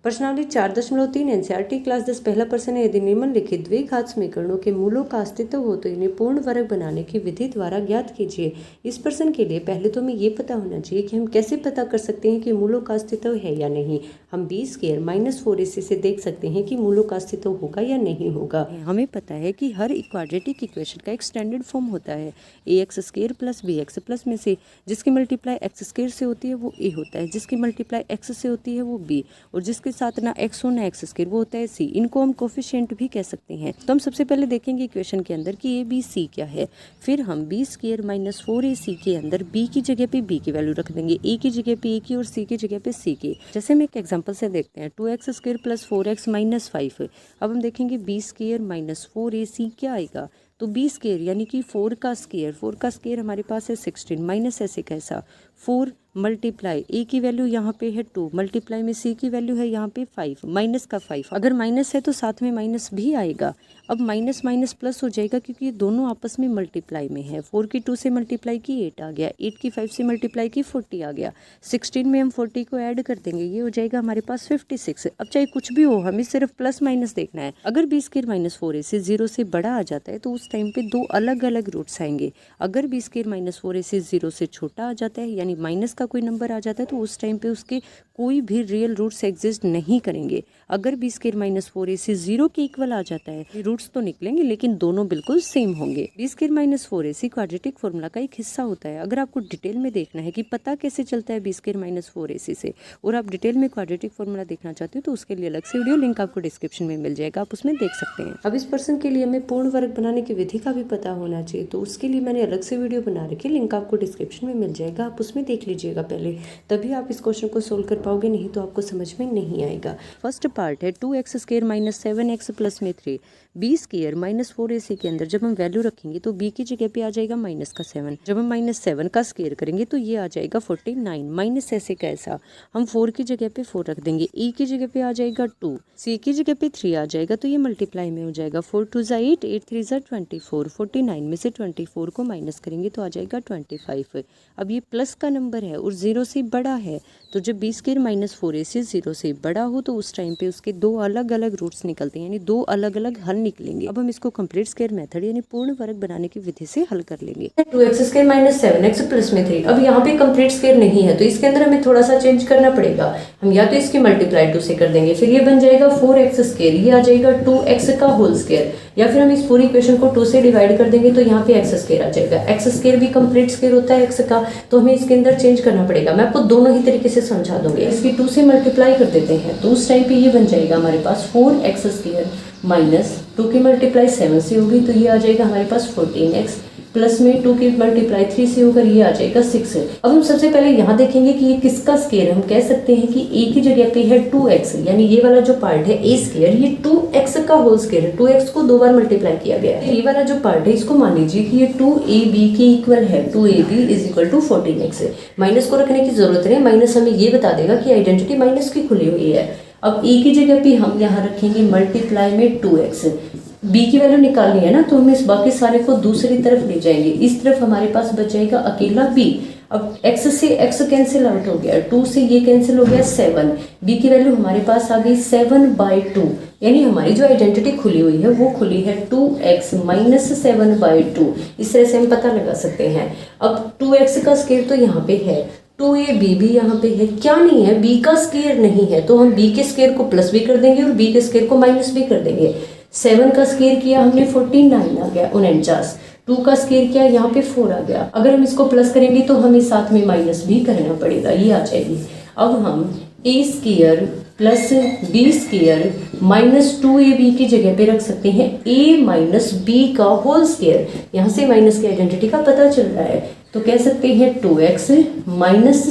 प्रश्नावली 4.3 NCERT class 10 पहला प्रश्न है, यदि निम्नलिखित द्विघात समीकरणों के मूलों का अस्तित्व हो तो इन्हें पूर्ण वर्ग बनाने की विधि द्वारा ज्ञात कीजिए। इस प्रश्न के लिए पहले तो हमें ये पता होना चाहिए कि हम कैसे पता कर सकते हैं कि मूलों का अस्तित्व है या नहीं। हम b² - 4ac से देख सकते हैं कि मूलों का अस्तित्व होगा या नहीं होगा। हमें पता है कि हर क्वाड्रेटिक इक्वेशन का एक स्टैंडर्ड फॉर्म होता है ax² + bx प्लस में से जिसकी मल्टीप्लाई x² से होती है वो a होता है, जिसकी मल्टीप्लाई x से होती है वो b, और जिसके साथ ना x हो ना x² वो होता है c। इनको हम कोफिशिएंट भी कह सकते हैं। तो हम सबसे पहले देखेंगे इक्वेशन के अंदर कि a b c क्या है। फिर हम b² - 4ac के अंदर b की जगह पे b की वैल्यू रख देंगे, a की जगह पे a की और c की जगह पे c की। जैसे हम एक एग्जांपल से देखते हैं 2x² + 4x - 5। अब हम देखेंगे b² - 4ac क्या आएगा। तो b² यानी कि 4 का स्क्वायर हमारे पास है 16 माइनस ऐसे कैसा 4 मल्टीप्लाई a की वैल्यू यहाँ पे है 2 मल्टीप्लाई में c की वैल्यू है यहाँ पे 5 माइनस का 5। अगर माइनस है तो साथ में माइनस भी आएगा। अब माइनस माइनस प्लस हो जाएगा क्योंकि ये दोनों आपस में मल्टीप्लाई में है। 4 की 2 से मल्टीप्लाई की 8 आ गया, 8 की 5 से मल्टीप्लाई की 40 आ गया, 16 में हम 40 को ऐड कर देंगे, ये हो जाएगा हमारे पास 56। अब चाहे कुछ भी हो हमें सिर्फ प्लस माइनस देखना है। अगर b² - 4ac 0 से बड़ा आ जाता है तो उस टाइम पे दो अलग अलग रूट्स आएंगे। अगर b² - 4ac 0 से छोटा आ जाता है यानी माइनस का कोई नंबर आ जाता है तो उस टाइम पे उसके कोई भी रियल रूट्स एग्जिस्ट नहीं करेंगे। अगर b² - 4ac 0 के इक्वल आ जाता है रूट्स तो निकलेंगे लेकिन दोनों बिल्कुल सेम होंगे। b² - 4ac क्वाड्रेटिक फॉर्मूला का एक हिस्सा होता है। अगर आपको डिटेल में देखना है कि पता कैसे चलता है b² - 4ac से और आप डिटेल में क्वाड्रेटिक फॉर्मूला देखना चाहते हो तो उसके लिए अलग से वीडियो लिंक आपको डिस्क्रिप्शन में मिल जाएगा, आप उसमें देख सकते हैं। अब इस प्रश्न के लिए हमें पूर्ण वर्ग बनाने की विधि का भी पता होना चाहिए, तो उसके लिए मैंने अलग से वीडियो बना रखी है, लिंक आपको डिस्क्रिप्शन में मिल जाएगा, आप उसमें देख लीजिएगा पहले, तभी आप इस क्वेश्चन को सोल्व कर पाओगे, नहीं तो आपको समझ में नहीं आएगा। फर्स्ट पार्ट है 2x² - 7x प्लस में 3 b² - 4ac के अंदर जब हम वैल्यू रखेंगे तो b की जगह पे आ जाएगा -7। जब हम -7 का स्क्वायर करेंगे तो ये आ जाएगा 49 माइनस ऐसे कैसा हम 4 की जगह पे 4 रख देंगे, e की जगह पे आ जाएगा 2, c की जगह पे 3 आ जाएगा तो ये मल्टीप्लाई में हो जाएगा 4 2 8 8 3 24। 49 में से 24 को माइनस करेंगे तो आ जाएगा 25। अब ये प्लस का नंबर है और 0 से बड़ा है तो जब b² - 4ac 0 से बड़ा हो तो उस टाइम पे उसके दो अलग अलग रूट्स निकलते हैं यानी दो अलग अलग हल निकलेंगे। अब हम इसको कंप्लीट स्क्वायर मेथड यानी पूर्ण वर्ग बनाने की विधि से हल कर लेंगे। 2x² - 7x प्लस में 3। अब यहाँ पे कंप्लीट स्क्वायर नहीं है तो इसके अंदर हमें थोड़ा सा चेंज करना पड़ेगा। हम या तो इसकी मल्टीप्लाई 2 से कर देंगे, फिर ये बन जाएगा 4x², ये आ जाएगा 2x का होल स्क्वायर, या फिर हम इस पूरी इक्वेशन को 2 से डिवाइड कर देंगे तो यहाँ पे x² आ जाएगा। x² भी कंप्लीट स्क्वायर होता है x का, तो हमें इसके अंदर चेंज करना पड़ेगा। मैं आपको दोनों ही तरीके से समझा दूंगी। इसकी 2 से मल्टीप्लाई कर देते हैं तो उस टाइम पे ये बन जाएगा हमारे पास 4x² माइनस 2 की मल्टीप्लाई 7 से होगी तो ये आ जाएगा हमारे पास 14x प्लस में 2 की मल्टीप्लाई 3 से होकर ये आ जाएगा 6। अब हम सबसे पहले यहाँ देखेंगे कि ये किसका स्क्वायर। हम कह सकते हैं कि a की जगह पे है 2x, यानी ये वाला जो पार्ट है a², ये 2x का होल स्क्वायर है। 2x को 2 बार मल्टीप्लाई किया गया है। ये वाला जो पार्ट है इसको मान लीजिए कि ये 2ab के इक्वल है, 2ab = 14x। माइनस को रखने की जरूरत नहीं, माइनस हमें ये बता देगा कि आइडेंटिटी माइनस की खुली हुई है। अब a की जगह पे हम यहाँ रखेंगे मल्टीप्लाई में 2x, b की वैल्यू निकालनी है ना तो हम इस बाकी सारे को दूसरी तरफ ले जाएंगे। इस तरफ हमारे पास बच जाएगा अकेला b। अब x से x कैंसिल आउट हो गया, 2 से ये कैंसिल हो गया 7, b की वैल्यू हमारे पास आ गई 7/2, यानी हमारी जो आइडेंटिटी खुली हुई है वो खुली है 2x - 7/2। इस तरह से हम पता लगा सकते हैं। अब 2x का स्क्वायर तो यहाँ पे है, 2ab भी यहाँ पे है, क्या नहीं है b का स्क्वायर नहीं है तो हम b के स्क्वायर को प्लस भी कर देंगे और b के स्क्वायर को माइनस भी कर देंगे। 7 का स्क्वायर किया हमने 49 आ गया 49, 2 का स्क्वायर किया यहाँ पे 4 आ गया। अगर हम इसको प्लस करेंगे तो हमें साथ में माइनस भी करना पड़ेगा, ये आ जाएगी। अब हम a² plus b² minus 2ab की जगह पे रख सकते हैं a - b का होल स्क्वायर। यहाँ से माइनस की आइडेंटिटी का पता चल रहा है तो कह सकते हैं 2x -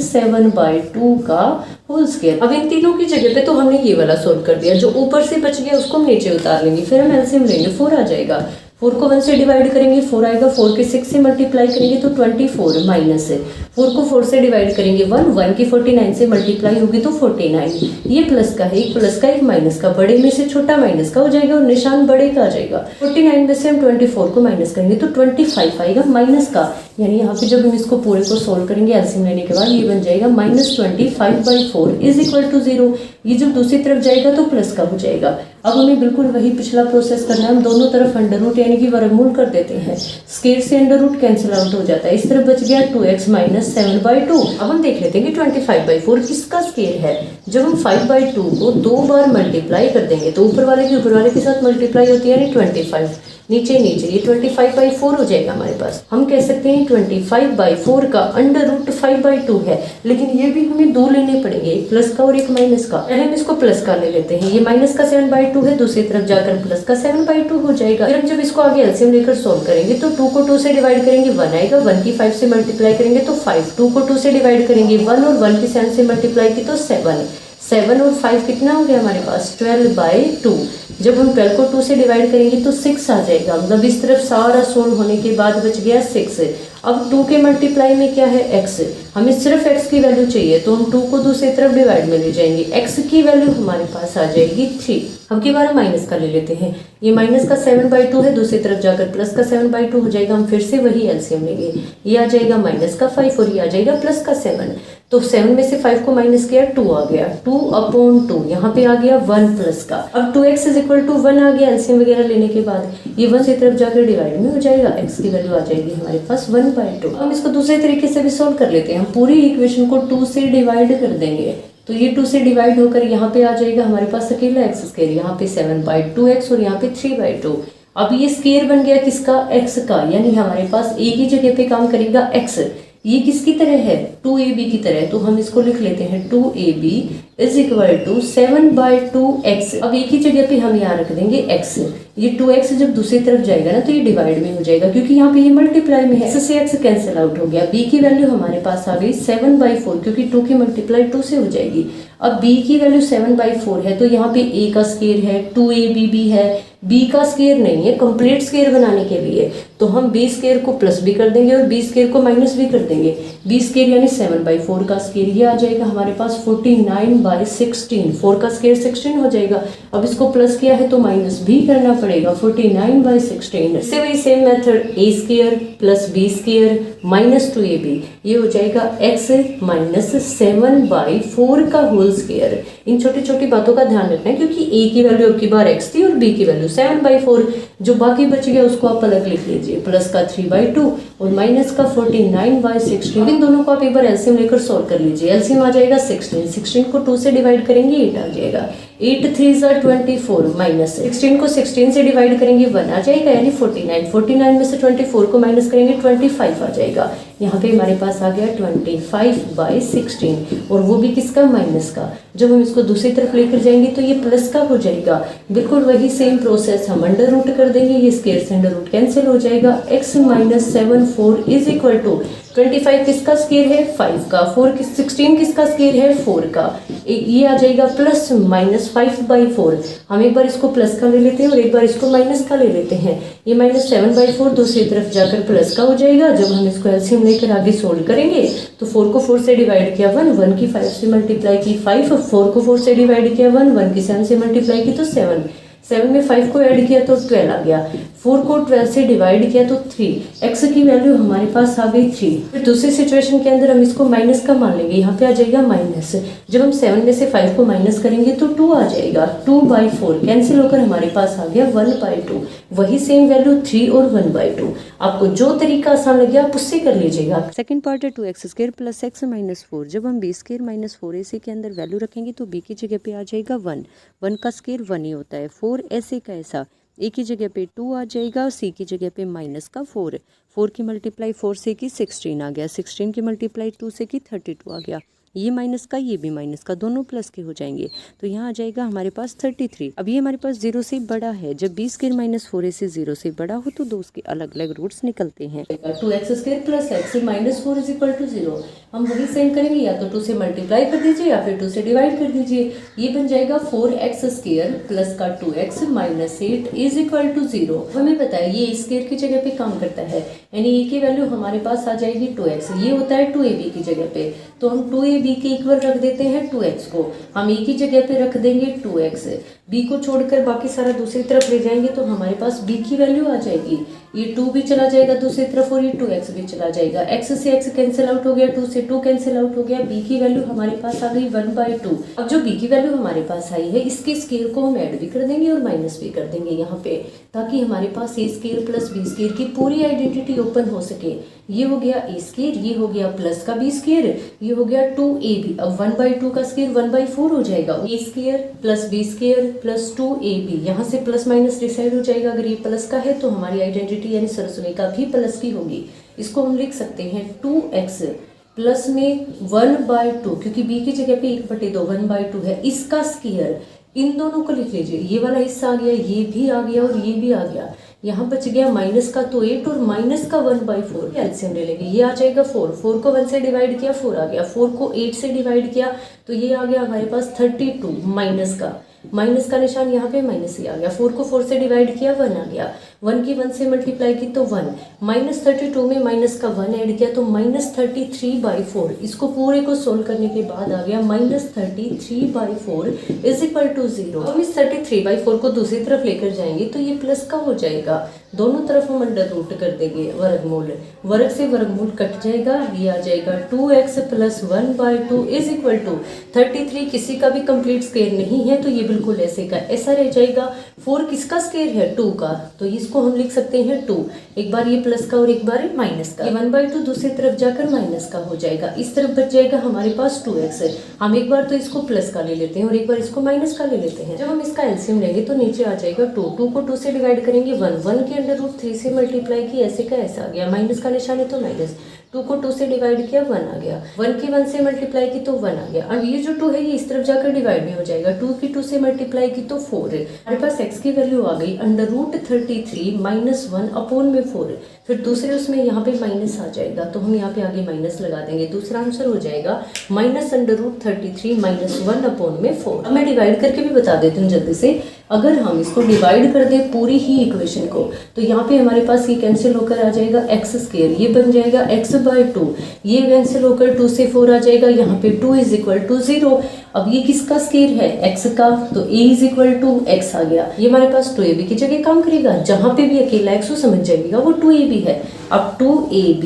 7/2 का होल स्क्वायर। अब इन तीनों की जगह पे तो हमने ये वाला सोल्व कर दिया, जो ऊपर से बच गया उसको हम नीचे उतार लेंगे, फिर हम एलसीएम लेंगे 4 आ जाएगा। 4 को 1 से डिवाइड करेंगे 4 आएगा, 4 के 6 से मल्टीप्लाई करेंगे तो 24 माइनस 4 को 4 से डिवाइड करेंगे 1 की 49 से मल्टीप्लाई होगी तो 49। ये प्लस का है, एक प्लस का एक माइनस का, बड़े में से छोटा माइनस का हो जाएगा और निशान बड़े का आ जाएगा। 49 में से हम 24 को माइनस करेंगे तो 25 आएगा माइनस का, यानी यहाँ पे जब हम इसको पूरे को सोल्व करेंगे एलसीएम लेने के बाद, ये बन जाएगा -25/4 इज इक्वल टू 0। ये जब दूसरी तरफ जाएगा तो प्लस का हो जाएगा। अब हमें बिल्कुल वही पिछला प्रोसेस करना है, हम दोनों तरफ अंडर रूट यानी कि वर्गमूल कर देते हैं। स्क्वायर से अंडर रूट कैंसिल आउट हो जाता है, इस तरफ बच गया 2x - 7/2। अब हम देख लेते हैं कि 25/4 किसका स्क्वायर है। जब हम 5/2 को 2 बार मल्टीप्लाई कर देंगे तो ऊपर वाले के साथ मल्टीप्लाई होती है, यानी 25 नीचे ये 25/4 हो जाएगा हमारे पास। हम कह सकते हैं 25/4 का अंडर रूट 5/2 है, लेकिन ये भी हमें दो लेने पड़ेंगे, एक प्लस का और एक माइनस का। पहले हम इसको प्लस का ले लेते हैं, ये माइनस का 7/2 है, दूसरी तरफ जाकर प्लस का 7/2 हो जाएगा। फिर हम जब इसको आगे एलसीएम लेकर सोल्व करेंगे तो 2 को 2 से डिवाइड करेंगे 1 आएगा, 1 की 5 से मल्टीप्लाई करेंगे तो 5, 2 को 2 से डिवाइड करेंगे 1 और 1 की 7 से मल्टीप्लाई की तो 7, 7 और 5 कितना हो गया हमारे पास 12/2। जब हम 12 को 2 से डिवाइड करेंगे तो 6 आ जाएगा, मतलब इस तरफ सारा सोल्व होने के बाद बच गया 6। अब 2 के मल्टीप्लाई में क्या है x, हमें सिर्फ x की वैल्यू चाहिए तो हम 2 को दूसरी तरफ डिवाइड में ले जाएंगे, x की वैल्यू हमारे पास आ जाएगी 3। अब की बार माइनस का ले लेते हैं, ये माइनस का 7/2 है, दूसरी तरफ जाकर प्लस का 7/2 हो जाएगा। हम फिर से वही एलसीएम लेंगे, ये आ जाएगा माइनस का 5 और ये आ जाएगा प्लस का 7। तो 7 में से 5 को माइनस किया 2 आ गया, 2/2 यहाँ पे आ गया 1 प्लस का। अब 2x = 1 आ गया एलसीएम वगैरह लेने के बाद, ये 1 से तरफ जाकर डिवाइड में हो जाएगा, x की वैल्यू आ जाएगी हमारे पास 1/2। हम इसको दूसरे तरीके से भी सोल्व कर लेते हैं, हम पूरी इक्वेशन को 2 से डिवाइड कर देंगे तो ये 2 से डिवाइड होकर यहाँ पे आ जाएगा हमारे पास अकेला x², यहाँ पे 7/2x और यहाँ पे 3/2। अब ये स्क्वायर बन गया किसका, x का, यानी हमारे पास a की जगह पे काम करेगा x। ये किसकी तरह है 2ab की तरह, तो हम इसको लिख लेते हैं 2ab = 7/2x। अब एक ही जगह पे हम यहाँ रख देंगे x, ये 2x जब दूसरी तरफ जाएगा ना तो ये डिवाइड में हो जाएगा क्योंकि यहाँ पे ये मल्टीप्लाई में है, x से x कैंसिल आउट हो गया। b की वैल्यू हमारे पास आ गई 7/4 क्योंकि 2 की मल्टीप्लाई 2 से हो जाएगी। अब b की वैल्यू 7/4 है तो यहाँ पे a का स्क्वायर है, 2ab भी है, b का स्क्वायर नहीं है। कंप्लीट स्क्वायर बनाने के लिए तो हम b² को प्लस भी कर देंगे और b² को माइनस भी कर देंगे। b² यानी 7/4 का स्क्वायर, ये आ जाएगा हमारे पास 49/16, 4 का स्क्वायर 16 हो जाएगा। अब इसको प्लस किया है तो माइनस भी करना पड़ेगा, 49/16। इससे वही same method a² + b² - 2ab, ये हो जाएगा x - 7/4 का होल स्क्वायर। इन छोटी छोटी बातों का ध्यान रखना है क्योंकि a की वैल्यू अब की बार x थी और b की वैल्यू 7/4, जो बाकी बच गया उसको आप अलग लिख लीजिए, प्लस का 3/2 और माइनस का 49/16। इन दोनों को आप एक बार एलसीएम लेकर सोल्व कर लीजिए। एलसीएम आ जाएगा 16, 16 को 2 से डिवाइड करेंगे 8 आ जाएगा, 8 3 = 24 माइनस 16 को 16 से डिवाइड करेंगे 1 आ जाएगा, यानी 49, 49 में से 24 को माइनस करेंगे 25 आ जाएगा। यहाँ पे हमारे पास आ गया 25/16 और वो भी किसका, माइनस का। जब हम इसको दूसरी तरफ लेकर जाएंगे तो ये प्लस का हो जाएगा। बिल्कुल वही सेम प्रोसेस, हम अंडर रूट कर देंगे, ये स्क्वायर से अंडर रूट कैंसिल हो जाएगा। x - 7/4 = 25 किसका स्क्वायर है 5 का, 16 किसका स्क्वायर है 4 का, ये आ जाएगा प्लस माइनस 5/4। हम एक बार इसको प्लस का ले लेते हैं और एक बार इसको माइनस का ले लेते हैं। ये -7/4 दूसरी तरफ जाकर प्लस का हो जाएगा। जब हम इसको एलसीएम लेकर आगे सोल्व करेंगे तो 4 को 4 से डिवाइड किया 1, 1 की 5 से मल्टीप्लाई की 5, 4 को 4 से डिवाइड किया 1, 1 की 7 से मल्टीप्लाई की तो 7, 7 में 5 को ऐड किया तो 12 आ गया, 4 को 12 से डिवाइड किया तो 3, x की वैल्यू हमारे पास आ गई 3। फिर दूसरी सिचुएशन के अंदर हम इसको माइनस का मान लेंगे, यहाँ पे आ जाएगा माइनस। जब हम 7 में से 5 को माइनस करेंगे तो 2 आ जाएगा, 2/4 कैंसिल होकर हमारे पास आ गया 1/2। वही सेम वैल्यू 3 और 1/2। आपको जो तरीका आसान लगे आप उससे कर लीजिएगा। सेकंड पार्ट है 2x² + x - 4। जब हम b² - 4ac के अंदर वैल्यू रखेंगे तो b की जगह पे आ जाएगा 1, 1 का स्क्वायर 1 ही होता है। 4 ऐसे का ऐसा, a की जगह पे 2 आ जाएगा और c की जगह पे माइनस का 4, 4 की मल्टीप्लाई 4 से की 16 आ गया, 16 की मल्टीप्लाई 2 से की 32 आ गया। ये माइनस का ये भी माइनस का, दोनों प्लस के हो जाएंगे तो यहाँ आ जाएगा हमारे पास 33। अब ये हमारे पास 0 से बड़ा है, जब b² - 4ac 0 से बड़ा हो तो दो उसके अलग अलग रूट्स निकलते हैं। 2x² + x - 4 = 0। हम वही सेम करेंगे, या तो 2 से मल्टीप्लाई कर दीजिए या फिर 2 से डिवाइड कर दीजिए। ये बन जाएगा 4x² प्लस का 2x - 8 = 0। हमें पता है ये स्क्वायर की जगह पे काम करता है, यानी a की वैल्यू हमारे पास आ जाएगी 2x, ये होता है 2ab की जगह पे, तो हम 2ab के इक्वल रख देते हैं 2x को, हम a की जगह पे रख देंगे 2x। b को छोड़कर बाकी सारा दूसरी तरफ ले जाएंगे तो हमारे पास b की वैल्यू आ जाएगी। ये 2 भी चला जाएगा दूसरी तरफ और ये 2x भी चला जाएगा। x से x कैंसिल आउट हो गया, 2 से 2 कैंसिल आउट हो गया। b की वैल्यू हमारे पास आ गई 1/2। अब जो b की वैल्यू हमारे पास आई है इसके स्केयर को हम ऐड भी कर देंगे और माइनस भी कर देंगे यहाँ पे, ताकि हमारे पास a square plus b square की पूरी आइडेंटिटी ओपन हो सके। ये हो गया a स्केयर, ये हो गया प्लस का b स्केयर, ये हो गया 2ab। अब 1/2 का स्केयर 1/4 हो जाएगा। a square plus b square plus 2ab, यहाँ से प्लस माइनस डिसाइड हो जाएगा। अगर ये प्लस का है तो हमारी आइडेंटिटी यानी सरसुनिका भी प्लस की होगी। इसको हम लिख सकते हैं 2x प्लस में 1/2, क्योंकि b की जगह पे 1/2 1/2 है। इसका स्केयर इन दोनों को लिख लीजिए, ये वाला हिस्सा आ गया, ये भी आ गया और ये भी आ गया। यहाँ बच गया माइनस का तो 8 और माइनस का 1/4। एलसीएम ले लेंगे, ये आ जाएगा 4। 4 को 1 से डिवाइड किया 4 आ गया, 4 को 8 से डिवाइड किया तो ये आ गया हमारे पास 32। माइनस का निशान यहाँ पे माइनस ही आ गया। 4 को 4 से डिवाइड किया 1 आ गया, 1 की 1 से मल्टीप्लाई की तो 1, -32 में माइनस का 1 ऐड किया तो -33/4। इसको पूरे को सोल्व करने के बाद आ गया -33/4 इज इक्वल टू 0। हम इस 33/4 को दूसरी तरफ लेकर जाएंगे तो ये प्लस का हो जाएगा। दोनों तरफ हम अंडर रूट कर देंगे, वर्गमूल, वर्ग से वर्गमूल कट जाएगा, ये आ जाएगा 2x plus 1/2 is equal to 33। किसी का भी कंप्लीट स्क्वायर नहीं है तो ये बिल्कुल ऐसे का ऐसा रह जाएगा। 4 किसका स्क्वायर है? 2 का, तो इसको हम लिख सकते हैं 2। एक बार ये प्लस का और एक बार माइनस का। ये 1/2 दूसरी तरफ जाकर माइनस का हो जाएगा। इस तरफ बच जाएगा हमारे पास 2x। हम एक बार तो इसको प्लस का ले लेते हैं और एक बार इसको माइनस का ले लेते हैं। जब हम इसका एलसीएम लेंगे तो नीचे आ जाएगा 2। 2 को 2 से डिवाइड करेंगे 1, 1 के अंडर रूट 3 से मल्टीप्लाई की, ऐसे का ऐसा आ गया। माइनस का निशान है तो माइनस, 2 को 2 से डिवाइड किया 1 आ गया, 1 की 1 से मल्टीप्लाई की तो 1 आ गया। अब ये जो 2 है ये इस तरफ जाकर डिवाइड में हो जाएगा, 2 की 2 से मल्टीप्लाई की तो 4 है। हमारे पास x की वैल्यू आ गई √33 - 1 अपॉन में 4। फिर दूसरे उसमें यहाँ पे माइनस आ जाएगा तो हम यहाँ पे आगे माइनस लगा देंगे। दूसरा आंसर हो जाएगा -√33 - 1 अपॉन में 4। अब मैं डिवाइड करके भी बता देती हूँ जल्दी से। अगर हम इसको डिवाइड कर दें पूरी ही इक्वेशन को तो यहाँ पे हमारे पास ये कैंसिल होकर आ जाएगा x स्क्वायर, ये बन जाएगा x/2, ये कैंसिल होकर 2 से 4 आ जाएगा, यहाँ पे 2 इज इक्वल टू 0। अब ये किसका स्क्वायर है? x का, तो a is equal to x आ गया। ये हमारे पास 2ab की जगह काम करेगा, जहाँ पे भी अकेला x हो समझ जाएगा वो 2ab है। अब 2ab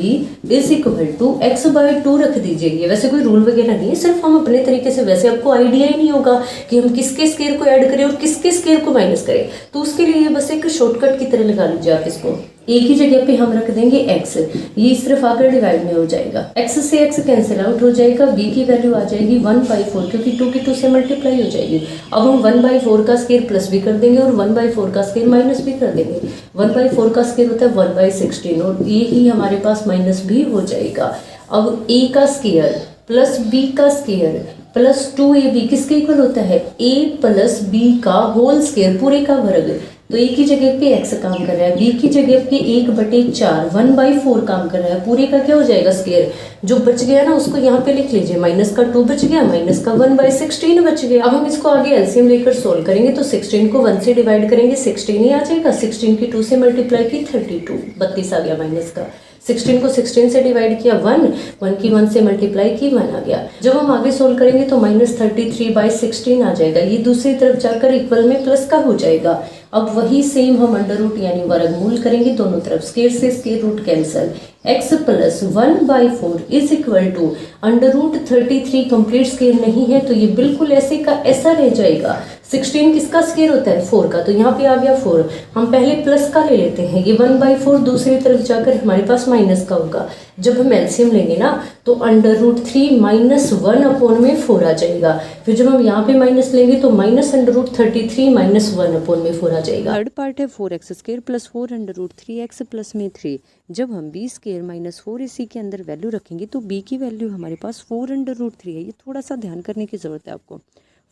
is equal to x/2 रख दीजिए। ये वैसे कोई रूल वगैरह नहीं है, सिर्फ हम अपने तरीके से, वैसे आपको आइडिया ही नहीं होगा कि हम किसके स्क्वायर को ऐड करें और किसके स्क्वायर को माइनस करें, तो उसके लिए बस एक शॉर्टकट की तरह लगा लीजिए आप इसको। a की जगह पे हम रख देंगे x, ये इस तरफ आकर डिवाइड में हो जाएगा, x से x कैंसिल आउट हो जाएगा, b की वैल्यू आ जाएगी 1/4 क्योंकि 2 की 2 से मल्टीप्लाई हो जाएगी। अब हम 1/4 का स्क्वायर प्लस भी कर देंगे और 1/4 का स्क्वायर माइनस भी कर देंगे। 1/4 का स्क्वायर होता है 1/16 और ये ही हमारे पास माइनस भी हो जाएगा। अब a का स्क्वायर प्लस b का स्क्वायर प्लस 2ab किसके इक्वल होता है? a प्लस b का होल स्क्वायर, पूरे का वर्ग। तो a की जगह पे x काम कर रहा है, b की जगह पे 1/4 1/4 काम कर रहा है, पूरे का क्या हो जाएगा? स्क्वायर। जो बच गया ना उसको यहाँ पे लिख लीजिए, माइनस का 2 बच गया, माइनस का 1/16 बच गया। अब हम इसको आगे एलसीएम लेकर सोल्व करेंगे तो 16 को 1 से डिवाइड करेंगे 16 ही आ जाएगा, 16 की 2 से मल्टीप्लाई की 32, 32 आ गया माइनस का। 16 को 16 से डिवाइड किया 1, 1 की 1 से मल्टीप्लाई की 1 आ गया। जब हम आगे सोल्व करेंगे तो -33/16 आ जाएगा, ये दूसरी तरफ जाकर इक्वल में प्लस का हो जाएगा। अब वही सेम हम अंडर रूट यानी वर्गमूल करेंगे दोनों तरफ, स्क्वायर से square root cancel, x plus 1/4 is equal to √33 complete square नहीं है तो ये बिल्कुल ऐसे का ऐसा रह जाएगा। 16 किसका स्क्वायर होता है? 4 का, तो यहाँ पे आ गया 4। हम पहले प्लस का ले लेते हैं, ये 1/4 दूसरी तरफ जाकर हमारे पास माइनस का होगा। जब हम एलसीएम लेंगे ना तो √3 - 1 अपॉन में 4 आ जाएगा। फिर जब हम यहाँ पे माइनस लेंगे तो -√33 - 1 अपॉन में 4 आ जाएगा। थर्ड पार्ट है 4x square plus 4 √3x plus में 3। जब हम b स्क्वायर माइनस 4 इसी के अंदर वैल्यू रखेंगे तो b की वैल्यू हमारे पास 4 √3 है। ये थोड़ा सा ध्यान करने की ज़रूरत है आपको।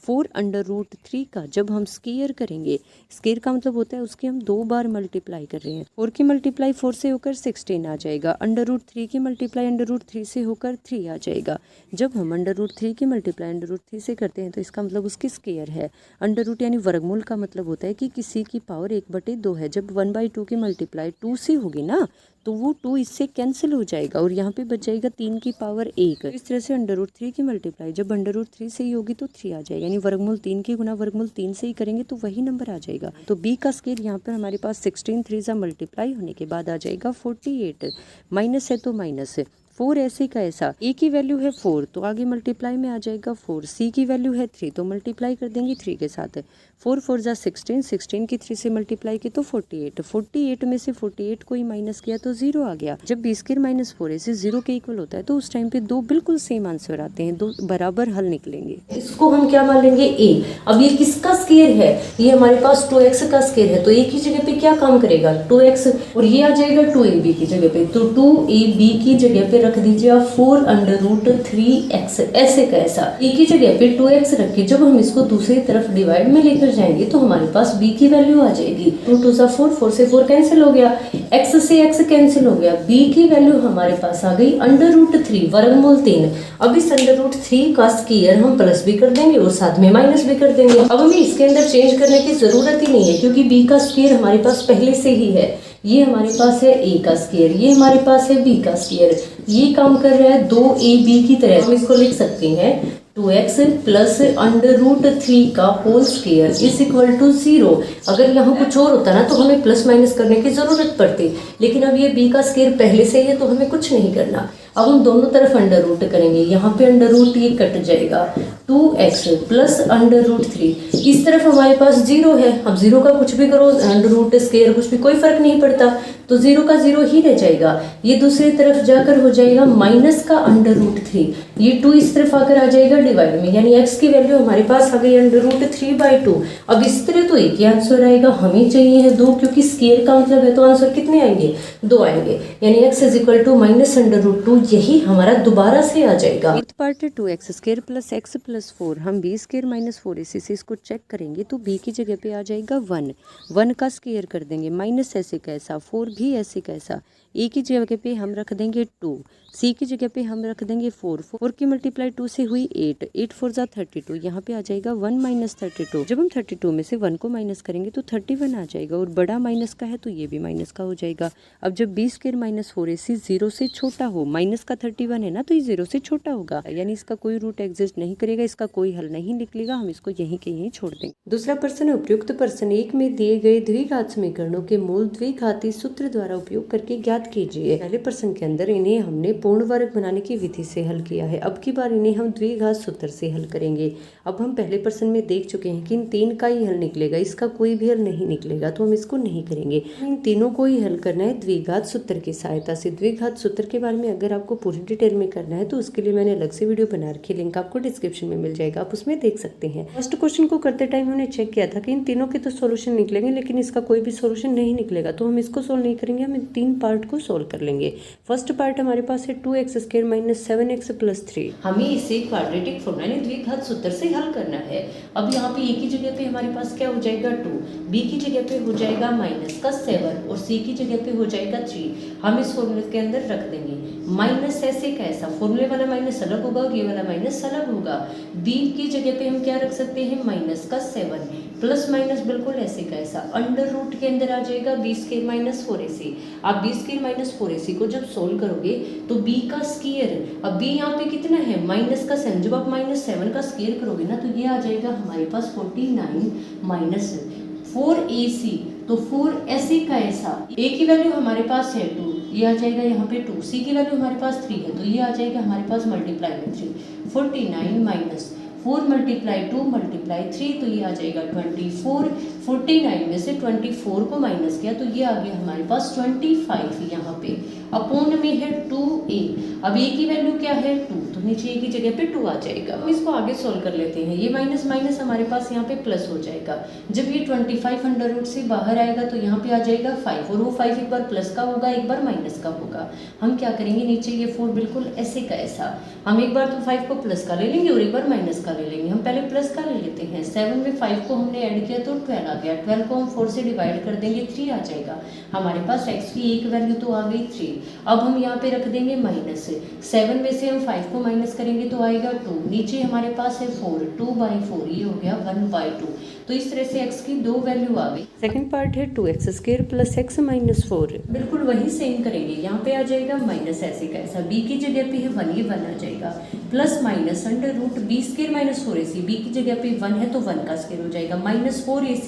4 √3 का जब हम स्क्वायर करेंगे, स्क्वायर का मतलब होता है उसकी हम 2 बार मल्टीप्लाई कर रहे हैं। 4 की मल्टीप्लाई 4 से होकर 16 आ जाएगा, √3 की मल्टीप्लाई √3 से होकर 3 आ जाएगा। जब हम √3 की मल्टीप्लाई √3 से करते हैं तो इसका मतलब उसकी स्क्वायर है। √ यानी वर्गमूल का मतलब होता है कि किसी की पावर 1/2 है। जब 1/2 की मल्टीप्लाई 2 से होगी ना तो वो 2 इससे कैंसिल हो जाएगा और यहाँ पे बच जाएगा 3 की पावर 1। इस तरह से √3 की मल्टीप्लाई जब √3 से ही होगी तो 3 आ जाएगा, यानी वर्गमूल 3 की गुना वर्गमूल 3 से ही करेंगे तो वही नंबर आ जाएगा। तो b का स्क्वायर यहाँ पर हमारे पास 16 3 सा मल्टीप्लाई होने के बाद आ जाएगा 48। माइनस है तो माइनस है, 4 ऐसे का ऐसा, a की वैल्यू है 4 तो आगे मल्टीप्लाई में आ जाएगा 4, c की वैल्यू है 3 तो मल्टीप्लाई कर देंगे 3 के साथ, 4 4 जा 16, 16 की 3 से मल्टीप्लाई की तो 48, 48 में से 48 को ही माइनस किया तो 0 आ गया। जब b स्क्वायर माइनस 4ac 0 के इक्वल होता है तो उस टाइम पे दो बिल्कुल सेम आंसर आते हैं, दो बराबर हल निकलेंगे। इसको हम क्या मान लेंगे a। अब ये किसका स्क्वायर है, ये हमारे पास 2x का स्क्वायर है, तो a की जगह पे क्या काम करेगा 2x, और ये आ जाएगा 2ab की जगह पे, तो 2ab की जगह पे रख दीजिए आप 4√3x ऐसे का ऐसा, a की जगह पे 2x रख के जब हम इसको दूसरी तरफ डिवाइड में लेकर जाएंगे तो हमारे पास b की वैल्यू आ जाएगी 2 2 जा 4, 4 से 4 कैंसिल हो गया, x से x कैंसिल हो गया, b की वैल्यू हमारे पास आ गई √3 वर्गमूल 3। अब इस √3 का स्क्वायर हम प्लस भी कर देंगे और साथ में माइनस भी कर देंगे। अब हमें इसके अंदर चेंज करने की जरूरत ही नहीं है क्योंकि b का स्क्वायर हमारे पास पहले से ही है। ये हमारे पास है a का स्क्वायर, ये हमारे पास है b का स्क्वायर, ये काम कर रहा है 2ab की तरह। हम इसको लिख सकते हैं 2x प्लस √3 का whole square is equal to 0। अगर यहाँ कुछ और होता ना तो हमें प्लस माइनस करने की जरूरत पड़ती, लेकिन अब ये b का स्क्वायर पहले से ही है तो हमें कुछ नहीं करना। अब हम दोनों तरफ अंडर रूट करेंगे, यहाँ पे अंडर रूट ये कट जाएगा, 2x प्लस √3, इस तरफ हमारे पास 0 है, अब 0 का कुछ भी करो अंडर रूट स्क्वायर कुछ भी कोई फर्क नहीं पड़ता, तो 0 का 0 ही रह जाएगा। ये दूसरी तरफ जाकर हो जाएगा माइनस का √3, ये 2 इस तरफ आकर आ जाएगा डिवाइड में, यानी x की वैल्यू हमारे पास आ गई √3/2। अब इस तरह तो एक ही आंसर आएगा, हमें चाहिए है 2 क्योंकि स्क्वायर का मतलब है तो आंसर कितने आएंगे 2 आएंगे, यानी x इज इक्वल टू -√2, यही हमारा दोबारा से आ जाएगा। It part 2x square plus x plus 4, हम b स्क्वायर माइनस 4ac से इसको चेक करेंगे तो b की जगह पे आ जाएगा 1, 1 का स्क्वायर कर देंगे, माइनस ऐसे कैसा 4 भी ऐसे कैसा, a की जगह पे हम रख देंगे 2, c की जगह पे हम रख देंगे 4, 4 की मल्टीप्लाई 2 से हुई 8, 8 4 जा 32, यहाँ पे आ जाएगा 1 माइनस 32। जब हम 32 में से 1 को माइनस करेंगे तो 31 आ जाएगा और बड़ा माइनस का है तो ये भी माइनस का हो जाएगा। अब जब b स्क्वायर माइनस 4ac 0 से छोटा हो, माइनस का 31 है ना तो ये 0 से छोटा होगा, यानी इसका कोई रूट एग्जिस्ट नहीं करेगा, इसका कोई हल नहीं निकलेगा, हम इसको यहीं के यहीं छोड़ देंगे। दूसरा प्रश्न है, उपयुक्त प्रश्न 1 में दिए गए द्विघात समीकरणों के मूल द्विघाती सूत्र द्वारा उपयोग करके ज्ञात कीजिए। पहले प्रश्न के अंदर इन्हें हमने पूर्ण वर्ग बनाने की विधि से हल किया है, अब की बार इन्हें हम द्विघात सूत्र से हल करेंगे। अब हम पहले प्रश्न में देख चुके हैं कि इन 3 का ही हल निकलेगा, इसका कोई भी हल नहीं निकलेगा, तो हम इसको नहीं करेंगे। इन तीनों को ही हल करना है द्विघात सूत्र की सहायता से। द्विघात सूत्र के बारे में अगर आपको पूरी डिटेल में करना है तो उसके लिए मैंने अलग से वीडियो बना रखी, लिंक आपको डिस्क्रिप्शन में मिल जाएगा, आप उसमें देख सकते हैं। फर्स्ट क्वेश्चन को करते टाइम हमने चेक किया था कि इन तीनों के तो सॉल्यूशन निकलेंगे लेकिन इसका कोई भी सॉल्यूशन नहीं निकलेगा, तो हम इसको सोल्व नहीं करेंगे, हम इन 3 पार्ट को सोल्व कर लेंगे। फर्स्ट पार्ट हमारे पास है 2x square minus 7x plus 3, हमें इसे क्वाड्रेटिक फॉर्मूला यानी द्विघात सूत्र से हल करना है। अब यहाँ पे a की जगह पे हमारे पास क्या हो जाएगा 2, b की जगह पे हो जाएगा माइनस का 7 और c की जगह पे हो जाएगा 3। हम इस फॉर्मूले के अंदर रख देंगे माइनस ऐसे कैसा, फॉर्मूले वाला माइनस अलग होगा और ये वाला माइनस अलग होगा। b की जगह पे हम क्या रख सकते हैं माइनस का 7 प्लस माइनस बिल्कुल ऐसे कैसा, अंडर रूट के अंदर आ जाएगा b स्क्वायर माइनस 4ac। आप b स्क्वायर माइनस 4ac को जब सोल्व करोगे तो b का स्क्वायर, अब b यहाँ पे कितना है माइनस का 7, जब आप -7 का स्क्वायर करोगे ना तो ये आ जाएगा हमारे पास 49 माइनस 4ac, तो 4 ऐसे का ऐसा, a की वैल्यू हमारे पास है 2, ये आ जाएगा यहाँ पे 2, c की वैल्यू हमारे पास 3 है तो ये आ जाएगा हमारे पास मल्टीप्लाई में 3, 49 माइनस 4 मल्टीप्लाई 2 मल्टीप्लाई 3 तो ये आ जाएगा 24, 49 में से 24 को माइनस किया तो ये आ गया हमारे पास 25 यहाँ पे, अपॉन में है 2a। अब a की वैल्यू क्या है 2, तो नीचे a की जगह पे 2 आ जाएगा। हम इसको आगे सोल्व कर लेते हैं, ये माइनस माइनस हमारे पास यहाँ पे प्लस हो जाएगा। जब ये 25 अंडर रूट से बाहर आएगा तो यहाँ पे आ जाएगा 5 और वो 5 एक बार प्लस का होगा एक बार माइनस का होगा। हम क्या करेंगे नीचे ये 4 बिल्कुल ऐसे का ऐसा, हम एक बार तो 5 को प्लस का ले लेंगे और एक बार माइनस का ले लेंगे। हम पहले प्लस का ले लेते हैं, 7 में 5 को हमने ऐड किया तो 12 आ गया, 12 को हम 4 से डिवाइड कर देंगे 3 आ जाएगा। हमारे पास x की एक वैल्यू तो आ गई 3। अब हम यहाँ पे रख देंगे माइनस, 7 में से हम 5 को माइनस करेंगे तो आएगा 2, नीचे हमारे पास है 4, 2/4, ये हो गया 1/2। तो इस तरह से x की दो वैल्यू आ गई। सेकंड पार्ट है 2x² + x - 4। बिल्कुल वही सेम करेंगे, यहाँ पे आ जाएगा माइनस ऐसे का ऐसा, b की जगह पे है 1, ये 1 आ जाएगा, plus minus √b² - 4ac, b की जगह पे 1 है तो 1 का स्क्वायर हो जाएगा, -4ac,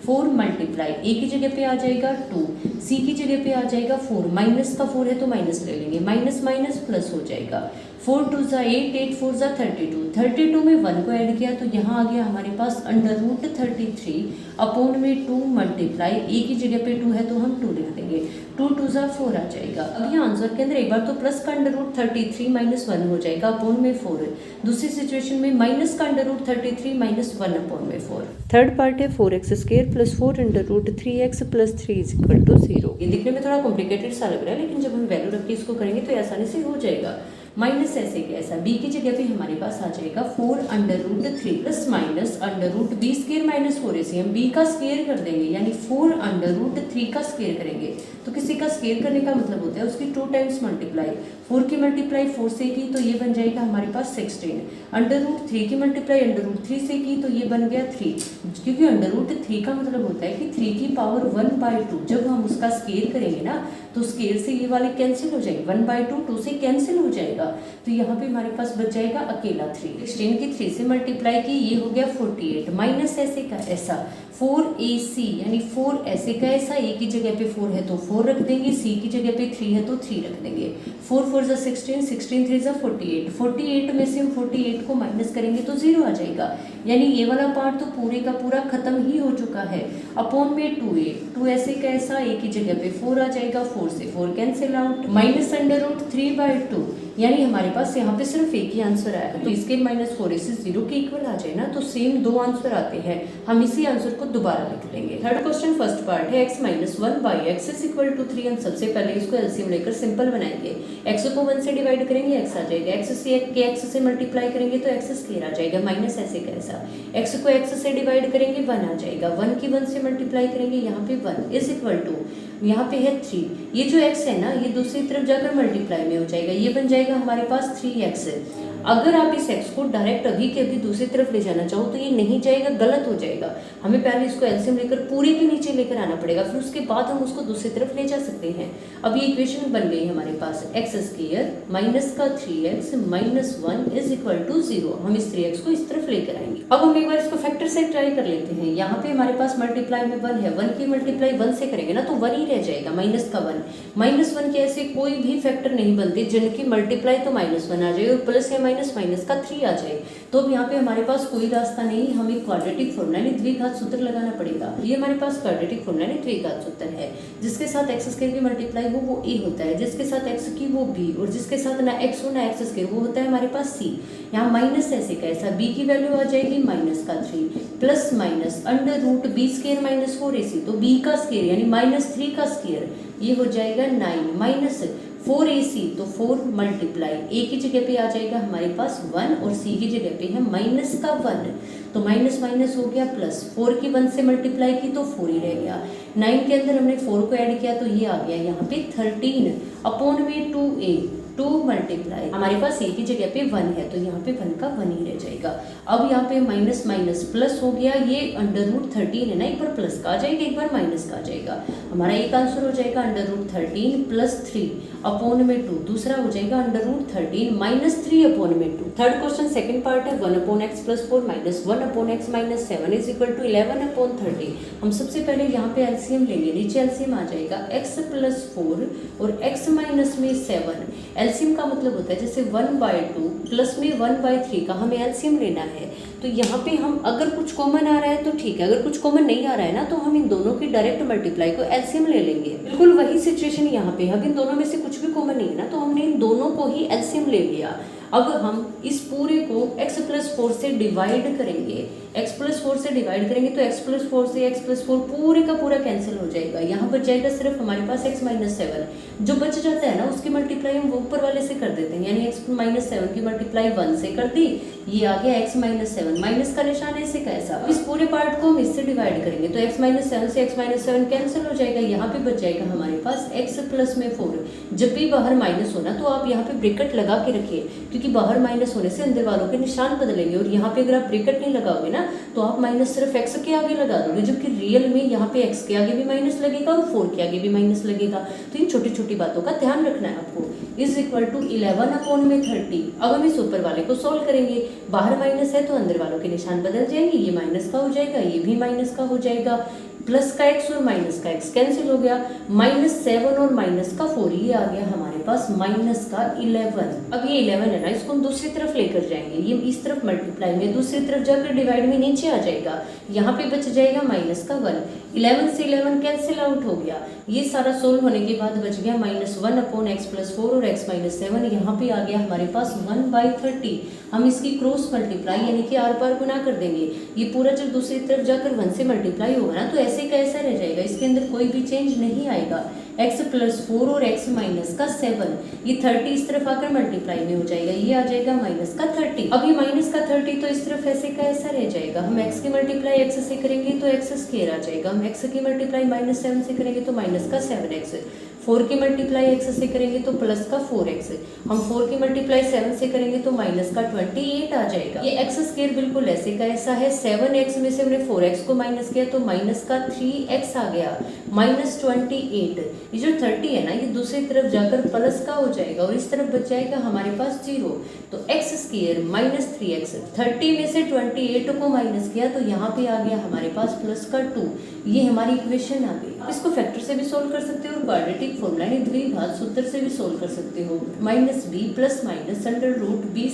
4 मल्टीप्लाई a की जगह पे आ जाएगा 2, c की जगह पे आ जाएगा 4, माइनस का 4 है तो माइनस ले लेंगे, माइनस माइनस प्लस हो जाएगा, 4 2 ज़ा 8, 8 4 ज़ा 32, 32 में 1 को ऐड किया तो यहाँ आ गया हमारे पास √33 अपॉन में 2 मल्टीप्लाई a की जगह पे 2 है तो हम 2 लिख देंगे, 2 2 ज़ा 4 आ जाएगा। अब यहाँ आंसर के अंदर एक बार तो प्लस का √33 - 1 हो जाएगा अपॉन में 4, दूसरी सिचुएशन में माइनस का √33 - 1 अपॉन में 4। थर्ड पार्ट है 4x² + 4√3x + 3 = 0। ये दिखने में थोड़ा कॉम्प्लिकेटेड सा लग रहा है, लेकिन जब हम वैल्यू रख के इसको करेंगे तो आसानी से हो जाएगा। माइनस ऐसे कैसा, b की जगह पे हमारे पास आ जाएगा 4√3 प्लस माइनस √b² - 4ac, हम b का स्क्वायर कर देंगे यानी 4√3 का स्क्वायर करेंगे, तो किसी का स्क्वायर करने का मतलब होता है उसकी 2 टाइम्स मल्टीप्लाई, 4 की मल्टीप्लाई 4 से की तो ये बन जाएगा हमारे पास 16, √3 की मल्टीप्लाई √3 से की तो ये बन गया 3, क्योंकि √3 का मतलब होता है कि 3 की पावर 1/2, जब हम उसका स्क्वायर करेंगे ना तो स्क्वायर से ये वाले कैंसिल हो जाएंगे, 1/2 2 से कैंसिल हो जाएगा, तो यहाँ पे हमारे पास बच जाएगा अकेला 3, 16 की 3 से मल्टीप्लाई की ये हो गया 48, माइनस ऐसे का ऐसा 4ac यानी 4 ऐसे का ऐसा, a की जगह पे 4 है तो 4 रख देंगे, c की जगह पे 3 है तो 3 रख देंगे, 4 4 ज़ा 16, 16 3 ज़ा 48, 48 में से हम 48 को माइनस करेंगे तो 0 आ जाएगा, यानी ये वाला पार्ट तो पूरे का पूरा खत्म ही हो चुका है। अपॉन में 2a, 2 ऐसे का ऐसा, a की जगह पे 4 आ जाएगा, 4 से 4 कैंसिल आउट, -√3/2, यानी हमारे पास यहाँ पे सिर्फ एक ही आंसर आया, तो इसके -4ac 0 के इक्वल आ जाए ना, तो सेम दो आंसर आते हैं, हम इसी आंसर को दोबारा लिख लेंगे। थर्ड क्वेश्चन फर्स्ट पार्ट है x - 1/x = 3, हम सबसे पहले इसको एलसीएम लेकर सिंपल बनाएंगे, x को 1 से डिवाइड करेंगे x आ जाएगा, x से मल्टीप्लाई करेंगे तो x स्क्वायर आ जाएगा, माइनस ऐसे कैसा, x को x से डिवाइड करेंगे 1 आ जाएगा, 1 की 1 से मल्टीप्लाई करेंगे यहाँ पे 1 = यहाँ पे है 3, ये जो x है ना ये दूसरी तरफ जाकर मल्टीप्लाई में हो जाएगा, ये बन जाएगा हमारे पास 3x। अगर आप इस x को डायरेक्ट अभी के अभी दूसरी तरफ ले जाना चाहो तो ये नहीं जाएगा, गलत हो जाएगा, हमें पहले इसको एलसीएम लेकर पूरे के नीचे लेकर आना पड़ेगा, फिर उसके बाद हम उसको दूसरी तरफ ले जा सकते हैं। अब ये इक्वेशन बन गई हमारे पास x² माइनस का 3x - 1 = 0, हम इस 3x को इस तरफ लेकर आएंगे। अब हम एक बार इसको फैक्टर से ट्राई कर लेते हैं, यहाँ पे हमारे पास मल्टीप्लाई में 1 है, 1 की मल्टीप्लाई 1 से करेंगे ना तो 1 ही रह जाएगा, -1 के ऐसे कोई भी फैक्टर नहीं बनते जिनकी मल्टीप्लाई तो -1 आ जाए और प्लस या माइनस का 3 आ जाए, तो अब यहाँ पे हमारे पास कोई रास्ता नहीं, हमें क्वाड्रेटिक फॉर्मूला यानी द्विघात सूत्र लगाना पड़ेगा। ये हमारे पास क्वाड्रेटिक फॉर्मूला यानी द्विघात सूत्र है, जिसके साथ x² की मल्टीप्लाई हो वो a होता है, जिसके साथ x की वो b, और जिसके साथ ना x हो ना x² वो होता है हमारे पास c। यहाँ माइनस ऐसे का ऐसा, b की वैल्यू आ जाएगी -3 प्लस माइनस √b² - 4ac, तो b का स्क्वायर यानी -3 का स्क्वायर, ये हो जाएगा 9 माइनस 4ac, तो 4 मल्टीप्लाई a की जगह पे आ जाएगा हमारे पास 1 और c की जगह पे है -1, तो माइनस माइनस हो गया प्लस, 4 की 1 से मल्टीप्लाई की तो 4 ही रह गया, 9 के अंदर हमने 4 को ऐड किया तो ये आ गया यहाँ पे 13 अपॉन में 2a, 2 मल्टीप्लाई हमारे पास a की जगह पे 1 है तो यहाँ पे 1 का 1 ही रह जाएगा। अब यहाँ पे माइनस माइनस प्लस हो गया, ये √13 है ना, एक बार प्लस का आ जाएगा एक बार माइनस का आ जाएगा, हमारा एक आंसर हो जाएगा √13 प्लस 3 अपॉन में 2, दूसरा हो जाएगा √13 - 3 अपॉन में 2। थर्ड क्वेश्चन सेकंड पार्ट है 1/x + 4 - 1/x - 7 = 11/30। हम सबसे पहले यहाँ पे एलसीएम लेंगे, नीचे एलसीएम आ जाएगा x + 4 और x माइनस में 7, एलसीएम का मतलब होता है जैसे 1/2 प्लस में 1/3 का हमें एलसीएम लेना है, तो यहाँ पे हम अगर कुछ कॉमन आ रहा है तो ठीक है, अगर कुछ कॉमन नहीं आ रहा है ना तो हम इन दोनों की डायरेक्ट मल्टीप्लाई को एलसीएम ले लेंगे। बिल्कुल वही सिचुएशन यहाँ पे, अब इन दोनों में से कुछ भी कॉमन नहीं है ना तो हमने इन दोनों को ही एलसीएम ले लिया। अब हम इस पूरे को x + 4 से डिवाइड करेंगे, x + 4 से डिवाइड करेंगे तो x + 4 से x + 4 पूरे का पूरा कैंसिल हो जाएगा, यहाँ बच जाएगा सिर्फ हमारे पास x - 7, जो बच जाता है ना उसकी मल्टीप्लाई हम वो ऊपर वाले से कर देते हैं, यानी x - 7 की मल्टीप्लाई 1 से कर दी, ये आ गया x - 7, माइनस का निशान ऐसे कैसा, इस पूरे पार्ट को हम इससे डिवाइड करेंगे तो x - 7 से x - 7 कैंसिल हो जाएगा, यहाँ पे बच जाएगा हमारे पास x + में 4। जब भी बाहर माइनस होना तो आप यहाँ पे ब्रैकेट लगा के रखिए, क्योंकि बाहर माइनस होने से अंदर वालों के निशान बदलेंगे। और यहाँ पे अगर आप ब्रैकेट नहीं लगाओगे ना तो आप माइनस सिर्फ x के आगे लगा दोगे, जबकि रियल में यहाँ पे x के आगे भी माइनस लगेगा और 4 के आगे भी माइनस लगेगा। तो इन छोटी छोटी बातों का ध्यान रखना है आपको। Is equal to 11/30। अब हम इस ऊपर वाले को सोल्व करेंगे। बाहर माइनस है तो अंदर वालों के निशान बदल जाएंगे, ये माइनस का हो जाएगा, ये भी माइनस का हो जाएगा, प्लस का x और माइनस का x कैंसिल हो गया, -7 और माइनस का 4, ये आ गया हमारे पास माइनस का 11। अब ये 11 है ना, इसको हम दूसरी तरफ लेकर जाएंगे, ये इस तरफ मल्टीप्लाई में दूसरी तरफ जाकर डिवाइड में नीचे आ जाएगा, यहाँ पे बच जाएगा माइनस का 1। 11 से 11 कैंसिल आउट हो गया। ये सारा सोल्व होने के बाद बच गया -1/x+4 और x - 7, यहाँ पे आ गया हमारे पास 1/30। हम इसकी क्रॉस मल्टीप्लाई यानी कि आर पार गुना कर देंगे, ये पूरा जब दूसरी तरफ जाकर 1 से मल्टीप्लाई होगा ना तो ऐसे का ऐसा रह जाएगा, इसके अंदर कोई भी चेंज नहीं आएगा। x+4 और x - 7, ये 30 इस तरफ आकर मल्टीप्लाई में हो जाएगा, ये आ जाएगा -30। अब ये -30 तो इस तरफ ऐसे का ऐसा रह जाएगा। हम x की मल्टीप्लाई x से करेंगे तो x² आ जाएगा, हम x की मल्टीप्लाई -7 से करेंगे तो -7x, 4 की मल्टीप्लाई x से करेंगे तो +4x, हम 4 की मल्टीप्लाई 7 से करेंगे तो -28 आ जाएगा। ये x² बिल्कुल ऐसे का ऐसा है, 7x में से हमने 4x को माइनस किया तो -3x आ गया, -28। ये जो 30 है ना ये दूसरी तरफ जाकर प्लस का हो जाएगा और इस तरफ बच जाएगा हमारे पास 0। तो x² -3x, 30 में से 28 को माइनस किया तो यहाँ पे आ गया हमारे पास +2, ये हमारी इक्वेशन आ गई। इसको फैक्टर से भी सोल्व कर सकते हो और क्वाड्रेटिक फॉर्मूला यानी द्विघात सूत्र से भी सोल्व कर सकते हो। -b + (b²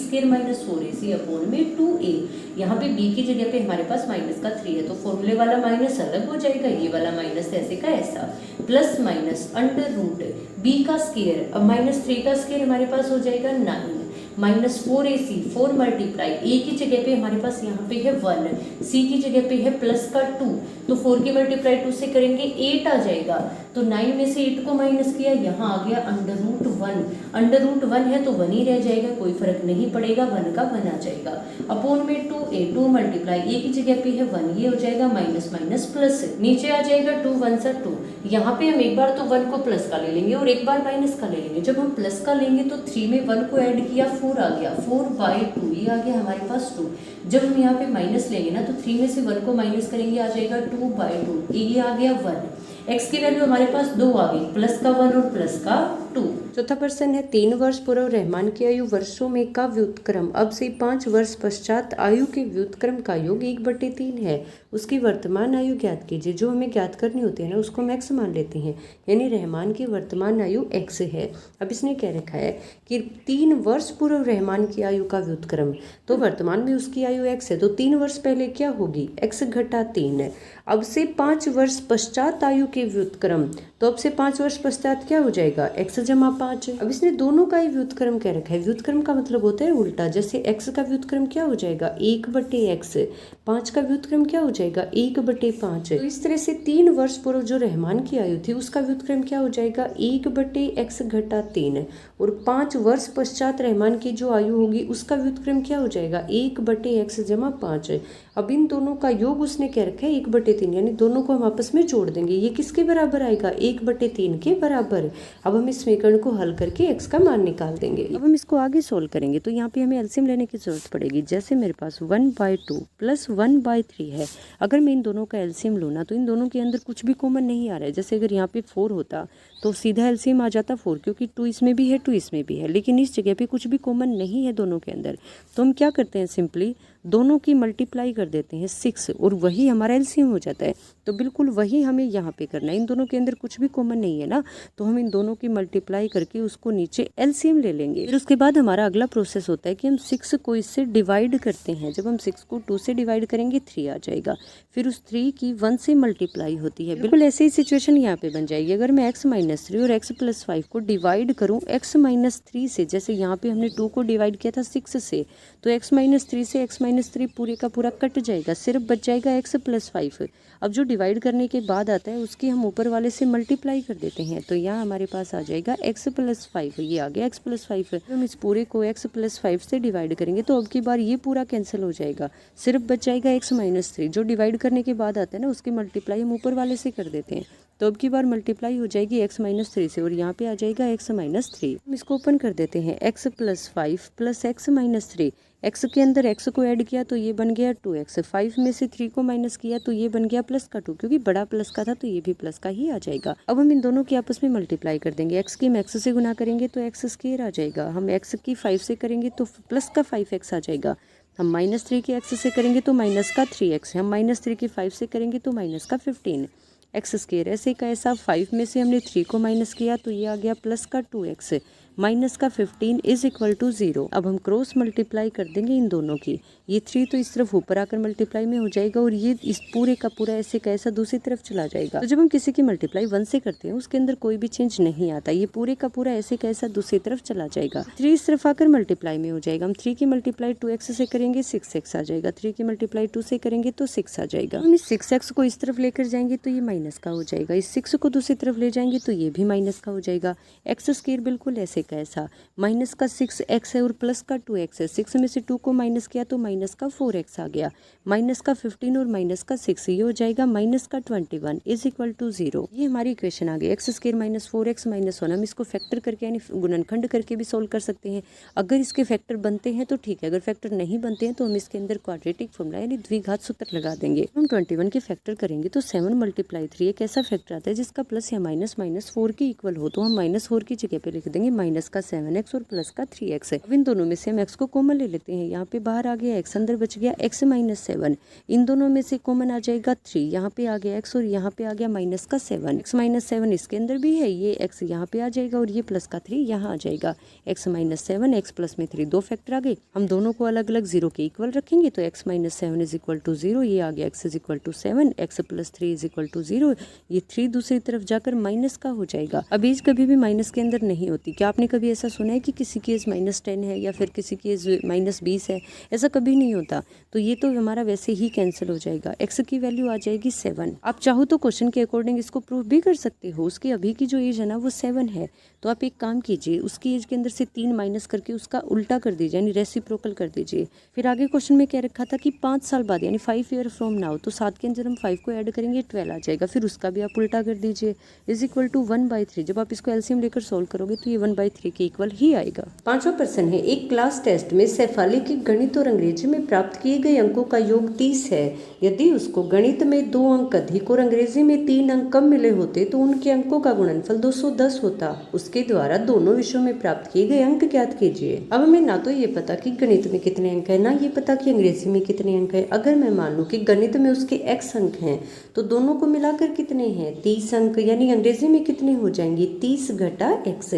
- 4ac/2a। यहाँ पे b की जगह पे हमारे पास -3 है तो फॉर्मूले वाला माइनस अलग हो जाएगा, ये वाला माइनस ऐसे का ऐसा, प्लस माइनस √b का स्क्वायर। अब -3 का स्क्वायर हमारे पास हो जाएगा 9, -4ac, 4 मल्टीप्लाई a की जगह पे हमारे पास यहाँ पे है 1, c की जगह पे है +2, तो 4 की मल्टीप्लाई 2 से करेंगे 8 आ जाएगा। तो 9 में से 8 को माइनस किया, यहाँ आ गया √1, √1 है तो 1 ही रह जाएगा, कोई फर्क नहीं पड़ेगा, 1 का 1 आ जाएगा। अपॉन में 2a, 2 मल्टीप्लाई a की जगह पे है 1, ये हो जाएगा माइनस माइनस प्लस, नीचे आ जाएगा 2 1 2। यहाँ पे हम एक बार तो 1 को प्लस का ले लेंगे और एक बार माइनस का ले लेंगे। जब हम प्लस का लेंगे तो 3 में 1 को ऐड किया 4 आ गया, 4/2, ये आ गया हमारे पास 2। जब हम यहाँ पे माइनस लेंगे ना तो 3 में से 1 को माइनस करेंगे, आ जाएगा 2/2, ये आ गया 1। x की वैल्यू हमारे पास 2 आ गई, प्लस का 1 और प्लस का 2। चौथा प्रश्न है 3 वर्ष पूर्व रहमान की आयु वर्षों में का व्युत्क्रम अब से 5 वर्ष पश्चात आयु के व्युत्क्रम का योग 1/3 है। उसकी वर्तमान आयु ज्ञात कीजिए। जो हमें ज्ञात करनी होती है ना उसको हम x मान लेते हैं, यानी रहमान की वर्तमान आयु x है। अब इसने कह रखा है कि 3 वर्ष पूर्व रहमान की आयु का व्युत्क्रम, तो वर्तमान में उसकी आयु x है तो 3 वर्ष पहले क्या होगी, x - 3। अब से 5 वर्ष पश्चात आयु के व्युत्क्रम, तो अब से 5 वर्ष पश्चात क्या हो जाएगा, x - 5। अब इसने दोनों का ही व्युत्क्रम कह रखा है। व्युत्क्रम का मतलब होता है उल्टा, जैसे x का व्युत्क्रम क्या हो जाएगा 1/x, 5 का व्युत्क्रम क्या हो जाएगा 1/5। तो इस तरह से 3 वर्ष पूर्व जो रहमान की आयु थी उसका व्युत्क्रम क्या हो जाएगा 1/x - 3, और 5 वर्ष पश्चात रहमान की जो आयु होगी उसका व्युत्क्रम क्या हो जाएगा 1/x - 5। अब इन दोनों का योग उसने क्या रखा है 1/3, यानी दोनों को हम आपस में जोड़ देंगे। ये किसके बराबर आएगा 1/3 के बराबर। अब हम इस समीकरण को हल करके x का मान निकाल देंगे। अब हम इसको आगे सोल्व करेंगे तो यहाँ पे हमें एलसीएम लेने की जरूरत पड़ेगी। जैसे मेरे पास 1/2 + 1/3 है, अगर मैं इन दोनों का एलसीएम लूँ ना तो इन दोनों के अंदर कुछ भी कॉमन नहीं आ रहा है। जैसे अगर यहाँ पे 4 होता तो सीधा एलसीएम आ जाता 4, क्योंकि 2 इसमें भी है 2 इसमें भी है, लेकिन इस जगह पे कुछ भी कॉमन नहीं है दोनों के अंदर। तो हम क्या करते हैं, सिंपली दोनों की मल्टीप्लाई कर देते हैं 6 और वही हमारा एलसीएम हो जाता है। तो बिल्कुल वही हमें यहाँ पे करना है। इन दोनों के अंदर कुछ भी कॉमन नहीं है ना, तो हम इन दोनों की मल्टीप्लाई करके उसको नीचे एलसीएम ले लेंगे। फिर उसके बाद हमारा अगला प्रोसेस होता है कि हम 6 को इससे डिवाइड करते हैं। जब हम 6 को 2 से डिवाइड करेंगे 3 आ जाएगा, फिर उस 3 की 1 से मल्टीप्लाई होती है। बिल्कुल ऐसे ही सिचुएशन यहाँ पे बन जाएगी। अगर मैं x - 3 और x + 5 को डिवाइड करूँ x - 3 से, जैसे यहाँ पे हमने 2 को डिवाइड किया था 6 से, तो x - 3 से x - 3 पूरे का पूरा कट कट जाएगा, सिर्फ बच जाएगा x + 5। अब जो डिवाइड करने के बाद आता है उसकी हम ऊपर वाले से मल्टीप्लाई कर देते हैं, तो यहाँ हमारे पास आ जाएगा x + 5। ये आ गया x + 5। हम इस पूरे को x + 5 से डिवाइड करेंगे तो अब की बार ये पूरा कैंसिल हो जाएगा, सिर्फ बच जाएगा x - 3। जो डिवाइड करने के बाद आता है ना उसकी मल्टीप्लाई हम ऊपर वाले से कर देते हैं, तो अब की बार मल्टीप्लाई हो जाएगी x - 3 से और यहाँ पे आ जाएगा x - 3। हम इसको ओपन कर देते हैं, x + 5 + x - 3। x के अंदर x को ऐड किया तो ये बन गया 2x, 5 में से 3 को माइनस किया तो ये बन गया प्लस का 2, क्योंकि बड़ा प्लस का था तो ये भी प्लस का ही आ जाएगा। अब हम इन दोनों की आपस में मल्टीप्लाई कर देंगे, x की हम x से गुना करेंगे तो x² आ जाएगा, हम x की 5 से करेंगे तो प्लस का 5x आ जाएगा, हम -3 की x से करेंगे तो माइनस का 3x, हम -3 की 5 से करेंगे तो माइनस का 15। x² ऐसे का ऐसा, 5 में से हमने 3 को माइनस किया तो ये आ गया प्लस का 2x, माइनस का 15 = 0। अब हम क्रॉस मल्टीप्लाई कर देंगे इन दोनों की, ये 3 तो इस तरफ ऊपर आकर मल्टीप्लाई में हो जाएगा और ये इस पूरे का पूरा ऐसे का ऐसा दूसरी तरफ चला जाएगा। तो जब हम किसी की मल्टीप्लाई 1 से करते हैं उसके अंदर कोई भी चेंज नहीं आता, ये पूरे का पूरा ऐसे का ऐसा दूसरी तरफ चला जाएगा। 3 इस तरफ आकर मल्टीप्लाई में हो जाएगा, हम 3 की मल्टीप्लाई 2x से करेंगे 6x आ जाएगा, 3 की मल्टीप्लाई 2 से करेंगे तो 6 आ जाएगा। हम इस 6x को इस तरफ लेकर जाएंगे तो ये माइनस का हो जाएगा, इस 6 को दूसरी तरफ ले जाएंगे तो ये भी माइनस का हो जाएगा। x² बिल्कुल ऐसे का ऐसा, माइनस का 6x है और प्लस का 2x है, 6 में से 2 को माइनस किया तो माइनस का 4x आ गया, माइनस का 15 और माइनस का 6, ये हो जाएगा माइनस का 21 = 0। ये हमारी इक्वेशन आ गई, x² - 4x - 1। हम इसको फैक्टर करके यानी गुणनखंड करके भी सोल्व कर सकते हैं, अगर इसके फैक्टर बनते हैं तो ठीक है, अगर फैक्टर नहीं बनते हैं तो हम इसके अंदर क्वाड्रेटिक फॉर्मूला यानी द्विघात सूत्र लगा देंगे। हम 21 के फैक्टर करेंगे तो 7 × 3 एक ऐसा फैक्टर आता है जिसका प्लस या माइनस -4 के इक्वल हो, तो हम -4 की जगह पे लिख देंगे माइनस का 7x और प्लस का 3x है। अब इन दोनों में से हम x को कॉमन ले लेते हैं, यहाँ पे बाहर आ गया x, अंदर बच गया x - 7, इन दोनों में से कॉमन आ जाएगा 3, यहाँ पे आ गया x और यहाँ पे आ गया माइनस का 7, x - 7 इसके अंदर भी है, ये x यहाँ पे आ जाएगा और ये प्लस का 3 यहाँ आ जाएगा, x - 7 x प्लस में 3 दो फैक्टर आ गए। हम दोनों को अलग अलग 0 के इक्वल रखेंगे तो x - 7 = 0, ये आ गया x = 7, x + 3 = 0, ये 3 दूसरी तरफ जाकर माइनस का हो जाएगा। अब एज कभी भी माइनस के अंदर नहीं होती, क्या आपने कभी ऐसा सुना है कि किसी की एज -10 है या फिर किसी की एज -20 है? ऐसा कभी नहीं होता, तो ये तो हमारा वैसे ही कैंसिल हो जाएगा। x की वैल्यू आ जाएगी 7। आप चाहो तो क्वेश्चन के अकॉर्डिंग इसको प्रूफ भी कर सकते हो, उसकी अभी की जो एज है ना वो 7 है, तो आप एक काम कीजिए, उसकी एज के अंदर से 3 माइनस करके उसका उल्टा कर दीजिए यानी रेसिप्रोकल कर दीजिए। फिर आगे क्वेश्चन में क्या रखा था कि 5 साल बाद यानी 5 ईयर फ्रॉम नाउ, तो 7 के अंदर हम 5 को ऐड करेंगे 12 आ जाएगा, फिर उसका भी आप उल्टा कर दीजिए = 1/3। जब आप इसको एलसीएम लेकर सोल्व करोगे तो ये 1/3 के इक्वल ही आएगा। 5वां प्रश्न है, एक क्लास टेस्ट में सैफाली के गणित और अंग्रेजी में प्राप्त किए गए अंकों का योग 30 है। यदि उसको गणित में 2 अंक अधिक और अंग्रेजी में 3 अंक कम मिले होते तो उनके अंकों का गुणनफल 210 होता। उसके द्वारा दोनों विषयों में प्राप्त किए गए अंक ज्ञात कीजिए। अब हमें ना तो ये पता कि गणित में कितने अंक है, ना ये पता कि अंग्रेजी में कितने अंक है। अगर मैं मान लूँ कि गणित में उसके x अंक हैं तो दोनों को मिलाकर कितने हैं 30 अंक, यानी अंग्रेजी में कितने हो जाएंगे 30 घटा x।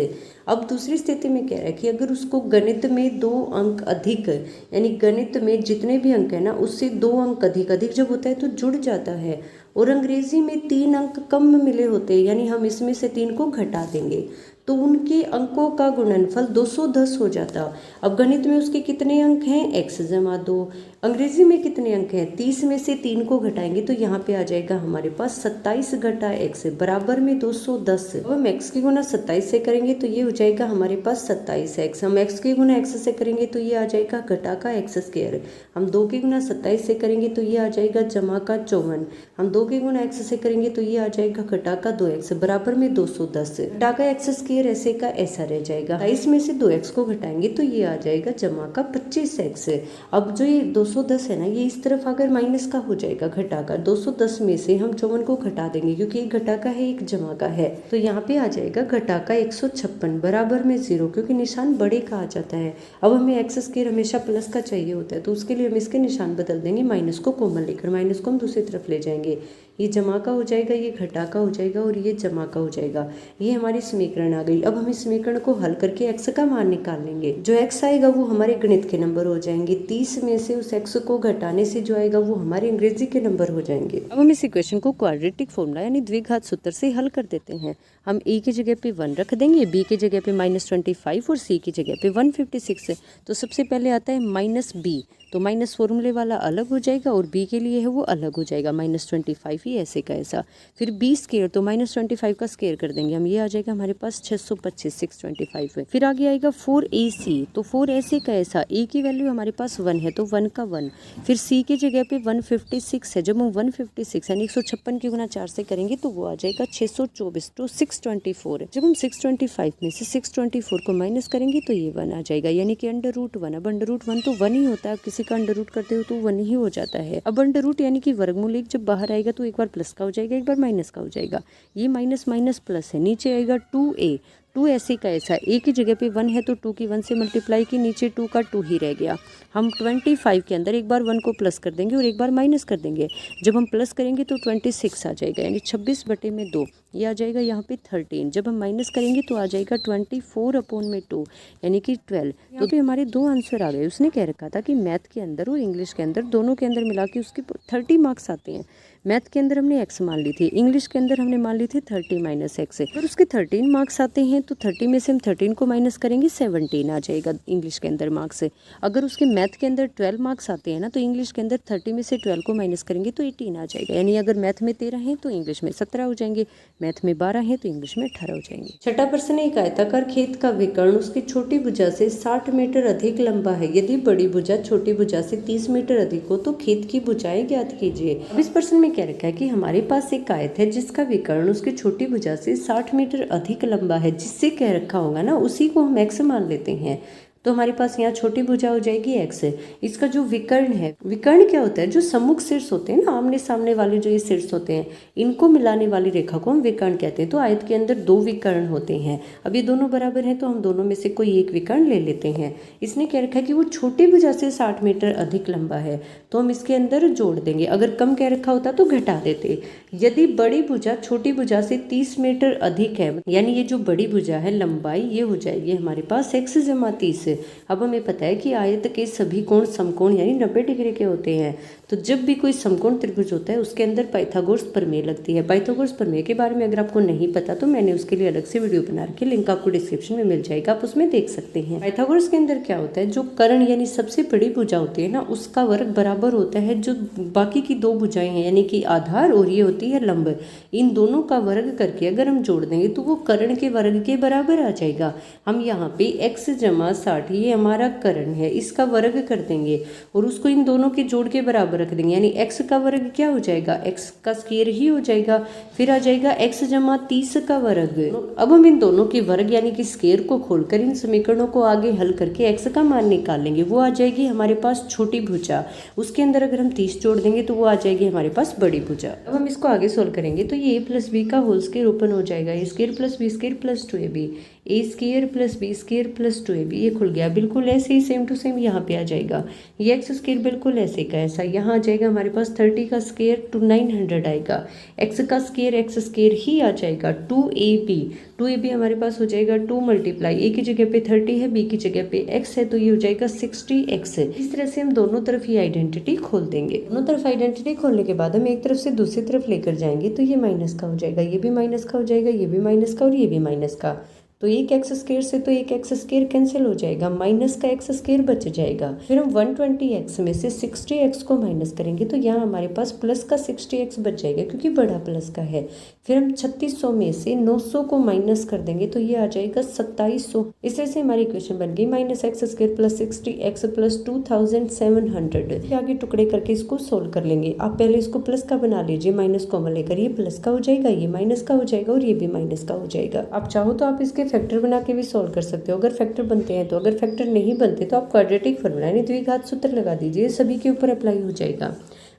अब दूसरी स्थिति में कह रहा है कि अगर उसको गणित में 2 अंक अधिक यानी गणित में जितने भी अंक है ना उससे 2 अंक अधिक जब होता है तो जुड़ जाता है, और अंग्रेजी में 3 अंक कम मिले होते हैं यानी हम इसमें से 3 को घटा देंगे तो उनके अंकों का गुणनफल 210 हो जाता। अब गणित में उसके कितने अंक हैं x + 2, अंग्रेजी में कितने अंक हैं 30 में से 3 को घटाएंगे तो यहाँ पे आ जाएगा हमारे पास 27 घटा x बराबर में 210। अब हम x की गुना 27 से करेंगे तो ये हो जाएगा हमारे पास 27x, हम x की गुना x से करेंगे तो ये आ जाएगा घटा का x², हम 2 की गुना 27 से करेंगे तो ये आ जाएगा जमा का 54, हम 2 की गुना x से करेंगे तो ये आ जाएगा घटा का 2x बराबर में 210। घटा का x² ऐसे का ऐसा रह जाएगा, 22 में से 2x को घटाएंगे तो ये आ जाएगा जमा का 25x। अब जो ये 210 है ना ये इस तरफ अगर माइनस का हो जाएगा घटा का, 210 में से हम 54 को घटा देंगे क्योंकि एक घटा का है एक जमा का है, तो यहाँ पे आ जाएगा घटा का 156 बराबर में 0 क्योंकि निशान बड़े का आ जाता है। अब हमें x² हमेशा प्लस का चाहिए होता है तो उसके लिए हम इसके निशान बदल देंगे, माइनस को कॉमन लेकर माइनस को हम दूसरी तरफ ले जाएंगे, ये जमा का हो जाएगा ये घटा का हो जाएगा और ये जमा का हो जाएगा। ये हमारी समीकरण आ गई। अब हम इस समीकरण को हल करके x का मान निकाल लेंगे, जो x आएगा वो हमारे गणित के नंबर हो जाएंगे, 30 में से उस x को घटाने से जो आएगा वो हमारे अंग्रेजी के नंबर हो जाएंगे। अब हम इस इक्वेशन को क्वाड्रेटिक फॉर्मूला यानी द्विघात सूत्र से हल कर देते हैं। हम a की जगह पे 1 रख देंगे, b की जगह पे -25 और c की जगह पे 156 है। तो सबसे पहले आता है -b, तो माइनस फॉर्मूले वाला अलग हो जाएगा और बी के लिए है वो अलग हो जाएगा, -25 ही ऐसे का ऐसा। फिर बी स्केयर तो -25 का स्केयर कर देंगे हम, ये आ जाएगा हमारे पास 625, 625 है। फिर आगे आएगा 4AC, तो 4 ऐसे का ऐसा, ए की वैल्यू हमारे पास 1 है तो 1 का 1। फिर सी की जगह पे 156 है, जब हम 156 यानी 156 की गुना 4 से करेंगे तो वो आ जाएगा 624, तो 624 है। जब हम 625 में से 624 को माइनस करेंगे तो ये 1 आ जाएगा, यानी कि √1। अब √1 तो 1 ही होता है, आप किसी का अंडर रूट करते हो तो 1 ही हो जाता है। अब अंडर रूट यानी कि वर्गमूल 1 जब बाहर आएगा तो एक बार प्लस का हो जाएगा, एक बार माइनस का हो जाएगा। ये माइनस माइनस प्लस है, नीचे आएगा 2a, 2 ऐसे का ऐसा, ए की जगह पे 1 है तो 2 की 1 से मल्टीप्लाई की, नीचे 2 का 2 ही रह गया। हम 25 के अंदर एक बार 1 को प्लस कर देंगे और एक बार माइनस कर देंगे। जब हम प्लस करेंगे तो 26 आ जाएगा, यानी 26/2, ये आ जाएगा यहाँ पे 13। जब हम माइनस करेंगे तो आ जाएगा 24/2 यानी कि 12। तो भी हमारे 2 आंसर आ गए। उसने कह रखा था कि मैथ के अंदर और इंग्लिश के अंदर दोनों के अंदर मिला के उसके 30 मार्क्स आते हैं। मैथ के अंदर हमने x मान ली थी, इंग्लिश के अंदर हमने मान ली थी 30 - x। अगर उसके 13 मार्क्स आते हैं तो 30 में से हम 13 को माइनस करेंगे, 17 आ जाएगा इंग्लिश के अंदर मार्क्स। अगर उसके मैथ के अंदर 12 मार्क्स आते हैं ना तो इंग्लिश के अंदर 30 में से 12 को माइनस करेंगे तो 18 आ जाएगा, यानी अगर मैथ में 13 है तो इंग्लिश में 17 हो जाएंगे, मैथ में 12 है तो इंग्लिश में 18 हो जाएंगे। छठा प्रश्न, एक आयताकार खेत का विकर्ण उसकी छोटी भुजा से 60 मीटर अधिक लंबा है। यदि बड़ी भुजा छोटी भुजा से 30 मीटर अधिक हो तो खेत की भुजाएं ज्ञात कीजिए। अब इस प्रश्न में क्या रखा है कि हमारे पास एक आयत है जिसका विकर्ण उसकी छोटी भुजा से 60 मीटर अधिक लंबा है, जिससे कह रखा होगा ना उसी को हम x मान लेते हैं। तो हमारे पास यहाँ छोटी भुजा हो जाएगी x। इसका जो विकर्ण है, विकर्ण क्या होता है, जो सम्मुख शीर्ष होते हैं ना, आमने सामने वाले जो ये शीर्ष होते हैं, इनको मिलाने वाली रेखा को हम विकर्ण कहते हैं। तो आयत के अंदर 2 विकर्ण होते हैं। अब ये दोनों बराबर हैं तो हम दोनों में से कोई एक विकर्ण ले लेते हैं। इसने कह रखा है कि वो छोटी भुजा से 60 मीटर अधिक लंबा है, तो हम इसके अंदर जोड़ देंगे। अगर कम कह रखा होता तो घटा देते। यदि बड़ी भुजा छोटी भुजा से 30 मीटर अधिक है, यानी ये जो बड़ी भुजा है लंबाई ये हो जाएगी हमारे पास x + 30। अब हमें पता है कि आयत के सभी कोण समकोण यानी 90 डिग्री के होते हैं। तो जब भी कोई समकोण त्रिभुज होता है उसके अंदर पाइथागोरस प्रमेय लगती है। पाइथागोरस प्रमेय के बारे में अगर आपको नहीं पता तो मैंने उसके लिए अलग से वीडियो बना रखी, लिंक आपको डिस्क्रिप्शन में मिल जाएगा, आप उसमें देख सकते हैं। पाइथागोरस के अंदर क्या होता है, जो कर्ण यानी सबसे बड़ी भुजा होती है ना उसका वर्ग बराबर होता है जो बाकी की 2 भुजाएं हैं, यानी कि आधार और ये होती है लंब। इन दोनों का वर्ग करके अगर हम जोड़ देंगे तो वो कर्ण के वर्ग के बराबर आ जाएगा। हम यहाँ पे x = 60 ये हमारा कर्ण है, इसका वर्ग कर देंगे और उसको इन दोनों के जोड़ के बराबर रख देंगे, यानी x का वर्ग क्या हो जाएगा, x का स्क्वायर ही हो जाएगा। फिर आ जाएगा x = 30 का वर्ग। अब हम इन दोनों के वर्ग यानी कि स्क्वायर को खोलकर इन समीकरणों को आगे हल करके x का मान निकाल लेंगे। वो आ जाएगी हमारे पास छोटी भुजा, उसके अंदर अगर हम 30 जोड़ देंगे तो वो आ जाएगी हमारे पास बड़ी भुजा। अब हम इसको आगे सोल्व करेंगे तो ये a + b का होल स्क्वायर ओपन हो जाएगा, a² + b² + 2ab, a² + b² + 2ab, ये खुल गया। बिल्कुल ऐसे ही सेम टू सेम यहाँ पे आ जाएगा। ये x² बिल्कुल ऐसे का ऐसा यहाँ आ जाएगा हमारे पास 30 का स्क्वायर टू 900 आएगा। x का स्क्वायर x² ही आ जाएगा 2ab हमारे पास हो जाएगा 2 × a की जगह पे 30 है, b की जगह पे x है तो ये हो जाएगा 60x। इस तरह से हम दोनों तरफ ही आइडेंटिटी खोल देंगे। दोनों तरफ आइडेंटिटी खोलने के बाद हम एक तरफ से दूसरी तरफ लेकर जाएंगे तो ये माइनस का हो जाएगा, ये भी माइनस का हो जाएगा, ये भी माइनस का और ये भी माइनस का। तो एक x² से तो एक x² कैंसिल हो जाएगा, माइनस का x² बच जाएगा। फिर हम 120x में से 60x को माइनस करेंगे तो यहाँ हमारे पास प्लस का 60x बच जाएगा क्योंकि बड़ा प्लस का है। फिर हम 3600 में से 900 को माइनस कर देंगे तो ये आ जाएगा 2700। इस तरह से हमारी इक्वेशन बन गई -x² + 60x + 2700। आगे टुकड़े करके इसको सोल्व कर लेंगे। आप पहले इसको प्लस का बना लीजिए, माइनस कॉमन लेकर ये प्लस का हो जाएगा, ये माइनस का हो जाएगा और ये भी माइनस का हो जाएगा। आप चाहो तो आप इसके फैक्टर बना के भी सॉल्व कर सकते हो अगर फैक्टर बनते हैं तो। अगर फैक्टर नहीं बनते तो आप क्वाड्रेटिक फॉर्मूला यानी द्विघात सूत्र लगा दीजिए, सभी के ऊपर अप्लाई हो जाएगा।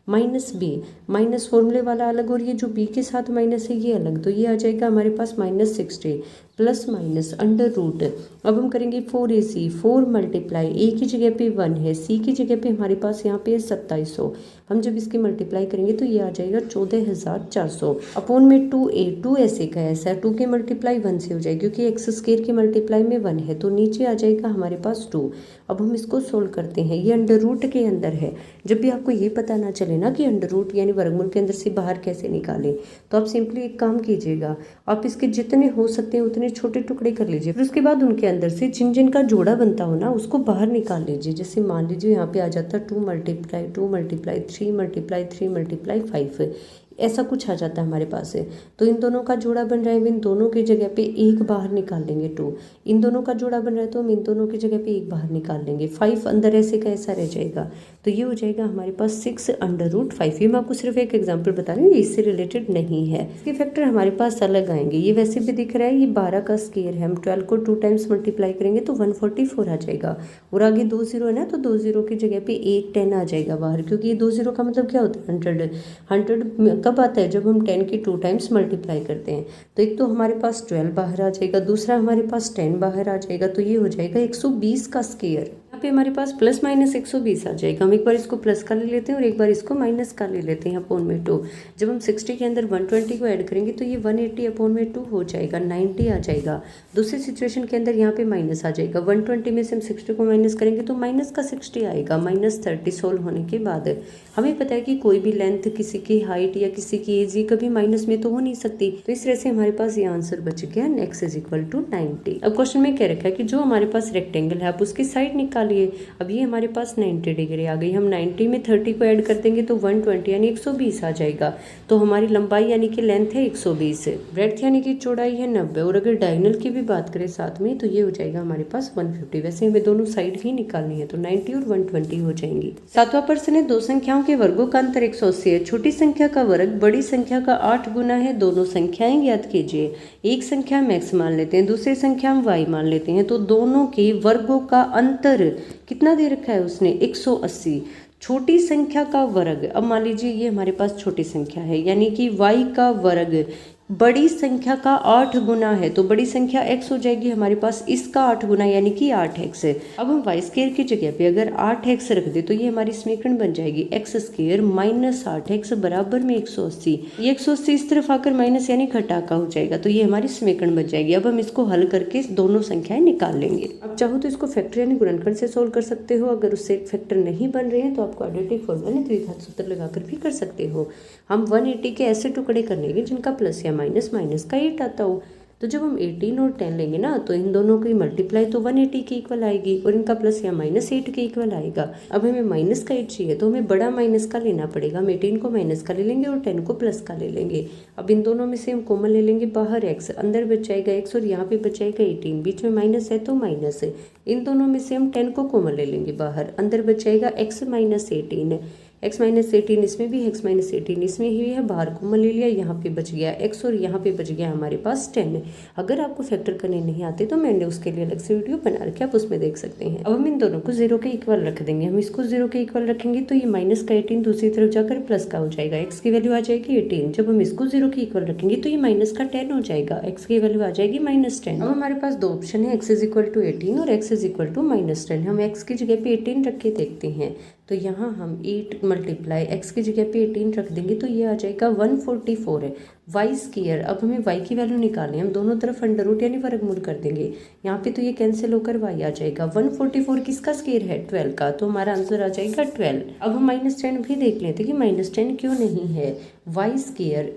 -b माइनस फॉर्मूले वाला अलग और ये जो b के साथ माइनस है ये अलग, तो ये आ जाएगा हमारे पास -60 ± √। अब हम करेंगे 4ac, 4 × a की जगह पे 1 है, c की जगह पे हमारे पास यहाँ पे 2700। हम जब इसकी मल्टीप्लाई करेंगे तो ये आ जाएगा 14400 अपॉन में 2a, 2 ऐसे का ऐसा है, 2 की मल्टीप्लाई 1 से हो जाएगी क्योंकि x² की मल्टीप्लाई में 1 है तो नीचे आ जाएगा हमारे पास 2। अब हम इसको सोल्व करते हैं, ये अंडर रूट के अंदर है। जब भी आपको ये पता ना चले रहे हैं ना कि अंडर रूट यानी वर्गमूल के अंदर से बाहर कैसे निकालें, तो आप सिंपली एक काम कीजिएगा, आप इसके जितने हो सकते हैं उतने छोटे टुकड़े कर लीजिए। फिर उसके बाद उनके अंदर से जिन जिन का जोड़ा बनता हो ना उसको बाहर निकाल लीजिए। जैसे मान लीजिए यहाँ पे आ जाता है 2 × 2 × 3 × 3 × 5, ऐसा कुछ आ जाता है हमारे पास है। तो इन दोनों का जोड़ा बन रहा है, इन दोनों की जगह पे एक बाहर निकाल लेंगे 2। इन दोनों का जोड़ा बन रहा है तो हम इन दोनों की जगह पे एक बाहर निकाल लेंगे 5, अंदर ऐसे का ऐसा रह जाएगा। तो ये हो जाएगा हमारे पास 6√5। ये मैं आपको सिर्फ एक एग्जाम्पल बता रही हूँ, इससे रिलेटेड नहीं है। इसके फैक्टर हमारे पास अलग आएंगे। ये वैसे भी दिख रहा है, ये 12 का स्क्वायर है, हम 12 को 2 टाइम्स मल्टीप्लाई करेंगे तो 144 आ जाएगा। और आगे 2 0 है ना, तो 2 0 की जगह पे एक 10 आ जाएगा बाहर, क्योंकि ये 2 0 का मतलब क्या होता है 100। 100 कब आता है, जब हम 10 की 2 टाइम्स मल्टीप्लाई करते हैं। तो एक तो हमारे पास 12 बाहर आ जाएगा, दूसरा हमारे पास 10 बाहर आ जाएगा, तो ये हो जाएगा 120 का स्क्वायर। यहाँ पे हमारे पास प्लस माइनस 120 आ जाएगा। हम एक बार इसको प्लस का ले लेते हैं और एक बार इसको माइनस का ले लेते हैं अपॉन में 2। जब हम 60 के अंदर 120 को ऐड करेंगे तो ये 180 अपॉन में 2 हो जाएगा, 90 आ जाएगा। दूसरी सिचुएशन के अंदर यहाँ पे माइनस आ जाएगा, 120 में से हम 60 को माइनस करेंगे तो माइनस का 60 आएगा, -30 सोल्व होने के बाद। हमें पता है कि कोई भी लेंथ, किसी की हाइट या किसी की एज, ये कभी माइनस में तो हो नहीं सकती। तो इस तरह से हमारे पास ये आंसर बच गया, x = 90। अब क्वेश्चन में क्या रखा है कि जो हमारे पास रेक्टेंगल है आप उसकी साइड निकालिए। अब ये हमारे पास 90 डिग्री आ गई, हम 90 में 30 को ऐड कर देंगे तो 120 यानी 120 आ जाएगा। तो हमारी लंबाई यानी कि लेंथ है 120, ब्रेड्थ यानी कि चौड़ाई है 90, और अगर डायगोनल की भी बात करें साथ में तो ये हो जाएगा हमारे पास 150। वैसे हमें दोनों साइड ही निकालनी है तो 90 और 120 हो जाएंगी। 7वां प्रश्न है, दो संख्याओं के वर्गों का अंतर 180 है। छोटी संख्या का वर्ग बड़ी संख्या का 8 गुना है। दोनों संख्याएं ज्ञात कीजिए। एक संख्या हम x मान लेते हैं, दूसरी संख्या हम y मान लेते हैं, तो दोनों के वर्गों का अंतर कितना दे रखा है उसने, 180। छोटी संख्या का वर्ग, अब मान लीजिए ये हमारे पास छोटी संख्या है यानी कि y का वर्ग बड़ी संख्या का 8 गुना है, तो बड़ी संख्या x हो जाएगी हमारे पास इसका 8 गुना यानी कि 8x। अब हम y स्क्वायर की जगह पे अगर 8x रख दे तो ये हमारी समीकरण बन जाएगी x स्क्वायर - 8x बराबर में 180। ये 180 इस तरफ आकर माइनस यानी घटा का हो जाएगा, तो ये हमारी समीकरण बन जाएगी। अब हम इसको हल करके दोनों संख्याएं निकाल लेंगे। अब चाहो तो इसको फैक्टर यानी गुणनखंड से सोल्व कर सकते हो। अगर उससे फैक्टर नहीं बन रहे हैं तो आप क्वाड्रेटिक फॉर्मूला यानी द्विघात सूत्र लगाकर भी कर सकते हो। हम 180 के ऐसे टुकड़े कर लेंगे जिनका प्लस या माइनस का 8 आता हो। तो जब हम 18 और 10 लेंगे ना तो इन दोनों की मल्टीप्लाई तो 180 के इक्वल आएगी और इनका प्लस या -8 के इक्वल आएगा। अब हमें माइनस का 8 चाहिए तो हमें बड़ा माइनस का लेना पड़ेगा। हम 18 को माइनस का ले लेंगे और 10 को प्लस का ले लेंगे। अब इन दोनों में से हम कॉमन ले लेंगे बाहर x, अंदर बच जाएगा x और यहाँ पे बच जाएगा 18, बीच में माइनस है तो माइनस है। इन दोनों में से हम 10 को कॉमन ले लेंगे बाहर, अंदर बच जाएगा x - 18, x - 18 इसमें भी, x - 18 इसमें ही है, बाहर कॉमन ले लिया, यहाँ पे बच गया x और यहाँ पे बच गया हमारे पास 10। अगर आपको फैक्टर करने नहीं आते तो मैंने उसके लिए अलग से वीडियो बना रखी है, आप उसमें देख सकते हैं। अब हम इन दोनों को 0 के इक्वल रख देंगे। हम इसको 0 के इक्वल रखेंगे तो ये माइनस का 18 दूसरी तरफ जाकर प्लस का हो जाएगा, x की वैल्यू आ जाएगी 18। जब हम इसको 0 के इक्वल रखेंगे तो ये माइनस का 10 हो जाएगा, x की वैल्यू आ जाएगी -10। अब हमारे पास दो ऑप्शन है, x = 18 और x = -10। हम x की जगह पे 18 रख के देखते हैं तो यहाँ हम 8 मल्टीप्लाई x की जगह पे 18 रख देंगे तो ये आ जाएगा 144 है। y स्क्वायर, अब हमें y की वैल्यू निकालनी है, हम दोनों तरफ अंडर रूट यानी वर्गमूल कर देंगे। यहाँ पे तो ये कैंसिल होकर y आ जाएगा। 144 किसका स्क्वायर है, 12 का, तो हमारा आंसर आ जाएगा 12। अब हम -10 भी देख लेते हैं कि -10 क्यों नहीं है। y स्क्वायर =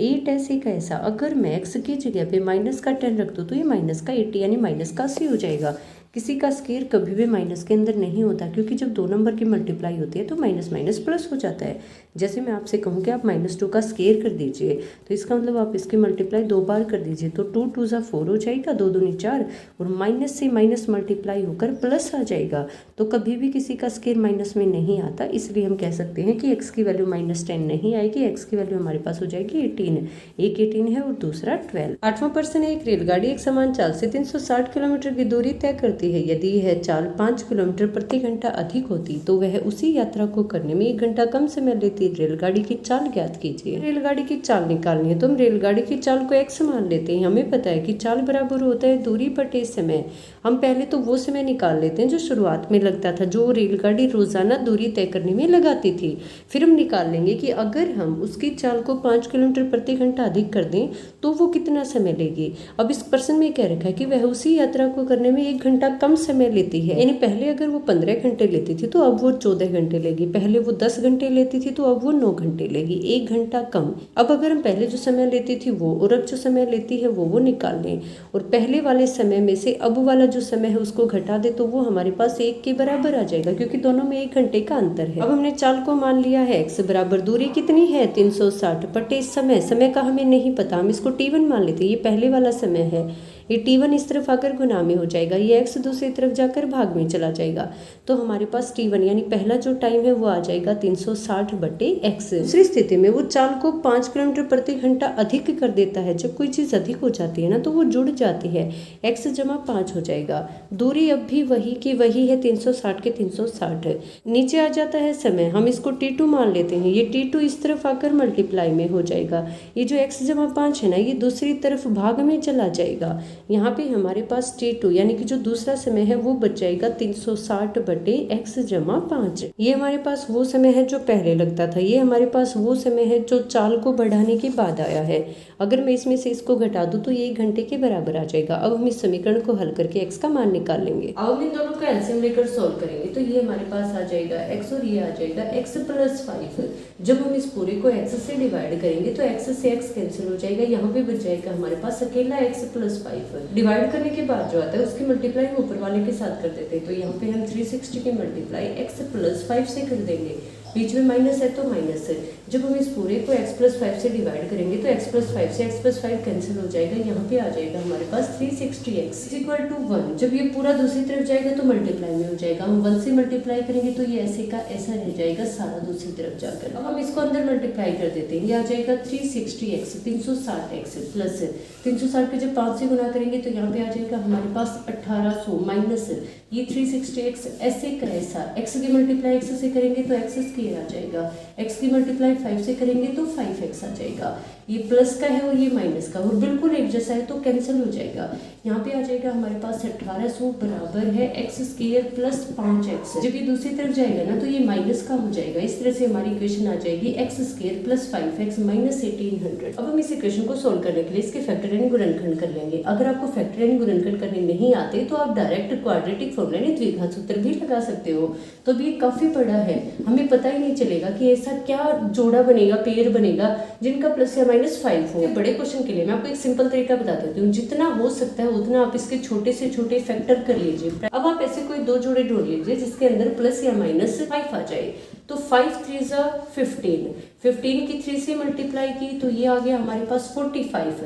8 ऐसे का ऐसा। अगर मैं x की जगह पे माइनस का 10 रख दूँ तो ये -80 यानी -80 हो जाएगा। किसी का स्क्वायर कभी भी माइनस के अंदर नहीं होता, क्योंकि जब दो नंबर की मल्टीप्लाई होती है तो माइनस प्लस हो जाता है। जैसे मैं आपसे कहूँ कि आप -2 का स्क्वायर कर दीजिए तो इसका मतलब आप इसकी मल्टीप्लाई 2 बार कर दीजिए तो 2 × 2 = 4 हो जाएगा, 2 दूनी 4, और माइनस से माइनस मल्टीप्लाई होकर प्लस आ जाएगा। तो कभी भी किसी का स्क्वायर माइनस में नहीं आता, इसलिए हम कह सकते हैं कि x की वैल्यू -10 नहीं आएगी, x की वैल्यू हमारे पास हो जाएगी 18। एक 18 है और दूसरा 12। 8वां प्रश्न है, एक रेलगाड़ी एक समान चाल से 360 किलोमीटर की दूरी तय करती है। यदि यह चाल 5 किलोमीटर प्रति घंटा अधिक होती तो वह उसी यात्रा को करने में 1 घंटा कम समय लेती। रेलगाड़ी की चाल ज्ञात कीजिए। रेलगाड़ी की चाल निकालनी है तो हम रेलगाड़ी की चाल को x मान लेते हैं। हमें पता है कि चाल बराबर होता है दूरी बटे समय। हम पहले तो वो समय निकाल लेते हैं जो शुरुआत में लगता था, जो रेलगाड़ी रोजाना दूरी तय करने में लगाती थी। फिर हम निकाल लेंगे कि अगर हम उसकी चाल को 5 किलोमीटर प्रति घंटा अधिक कर दें तो वो कितना समय लेगी। अब इस प्रश्न में कह रखा है कि वह उसी यात्रा को करने में 1 घंटा कम समय लेती है, यानी पहले अगर वो 15 घंटे लेती थी तो अब वो 14 घंटे लेगी, पहले वो 10 घंटे लेती थी तो अब वो 9 घंटे लेगी, 1 घंटा कम। अब अगर हम पहले जो समय लेती थी वो और अब जो समय लेती है वो निकाल लें और पहले वाले समय में से अब वाला जो समय है उसको घटा दे तो वो हमारे पास 1 के बराबर आ जाएगा, क्योंकि दोनों में 1 घंटे का अंतर है। अब हमने चाल को मान लिया है x बराबर दूरी कितनी है 360 बटे समय का हमें नहीं पता, हम इसको t1 मान लेते हैं, ये पहले वाला समय है, ये t1 इस तरफ आकर गुना में हो जाएगा, ये x दूसरी तरफ जाकर भाग में चला जाएगा, तो हमारे पास t1 यानी पहला जो टाइम है वो आ जाएगा 360 बटे x। दूसरी स्थिति में वो चाल को 5 किलोमीटर प्रति घंटा अधिक कर देता है। जब कोई चीज़ अधिक हो जाती है ना तो वो जुड़ जाती है, x जमा 5 हो जाएगा। दूरी अब भी वही की वही है 360 के 360। नीचे आ जाता है समय, हम इसको t2 मान लेते हैं, ये t2 इस तरफ आकर मल्टीप्लाई में हो जाएगा, ये जो x जमा 5 है ना ये दूसरी तरफ भाग में चला जाएगा। यहाँ पे हमारे पास t2 यानी कि जो दूसरा समय है वो बच जाएगा 360 बटे x जमा 5। ये हमारे पास वो समय है जो पहले लगता था, ये हमारे पास वो समय है जो चाल को बढ़ाने के बाद आया है। अगर मैं इसमें से इसको घटा दूं तो ये 1 घंटे के बराबर आ जाएगा। अब हम इस समीकरण को हल करके x का मान निकाल लेंगे। अब हम इन दोनों का एलसीएम लेकर सॉल्व करेंगे तो ये हमारे पास आ जाएगा x और ये आ जाएगा x प्लस 5। जब हम इस पूरे को x से डिवाइड करेंगे तो x से x कैंसिल हो जाएगा, यहाँ पे बच जाएगा हमारे पास अकेला x प्लस 5। डिवाइड करने के बाद जो आता है उसकी मल्टीप्लाई ऊपर वाले के साथ कर देते हैं, तो यहाँ पे हम 360 की मल्टीप्लाई x प्लस 5 से कर देंगे, बीच में माइनस है तो माइनस है। जब हम इस पूरे को x प्लस 5 से डिवाइड करेंगे तो x प्लस 5 से x प्लस 5 कैंसिल हो जाएगा, यहाँ पे आ जाएगा हमारे पास 360x इक्वल टू 1। जब ये पूरा दूसरी तरफ जाएगा तो मल्टीप्लाई में हो जाएगा, हम 1 से मल्टीप्लाई करेंगे तो ये ऐसे का ऐसा रह जाएगा सारा दूसरी तरफ जाकर। अब हम इसको अंदर मल्टीप्लाई कर देते हैं, ये आ जाएगा 360x 360x प्लस 360 के जब 5 से गुना करेंगे तो यहाँ पे आ जाएगा हमारे पास 1800 माइनस ये 360x ऐसे का ऐसा, x की मल्टीप्लाई x से करेंगे तो x स्क्वायर आ जाएगा, x की मल्टीप्लाई 5 से करेंगे तो 5x आ जाएगा। ये प्लस का है और ये माइनस का और बिल्कुल एक जैसा है तो कैंसिल हो जाएगा। यहाँ पे आ जाएगा हमारे पास 1800 बराबर है x स्क्वायर प्लस 5x। जब ये दूसरी तरफ जाएगा ना तो ये माइनस का हो जाएगा, इस तरह से हमारी इक्वेशन आ जाएगी x square plus 5x minus 1800। अब हम इस इक्वेशन को सोल्व करने के लिए इसके फैक्टराइज गुणनखंड कर लेंगे। अगर आपको फैक्टराइज गुणनखंड करने नहीं आते तो आप डायरेक्ट क्वाड्रेटिक फॉर्मूला यानी द्विघात सूत्र भी लगा सकते हो। तो ये काफी बड़ा है, हमें पता ही नहीं चलेगा कि ऐसा क्या जोड़ा बनेगा, पेयर बनेगा जिनका प्लस या माइनस 5 हो। बड़े क्वेश्चन के लिए मैं आपको एक सिंपल तरीका बता देती हूँ, जितना हो सकता है उतना आप इसके छोटे से छोटे फैक्टर कर लीजिए। अब आप ऐसे कोई 2 जोड़े ढूंढ लीजिए जिसके अंदर प्लस या माइनस 5 आ जाए। तो 5 3 जा 15 की 3 से मल्टीप्लाई की तो ये आ गया हमारे पास 45।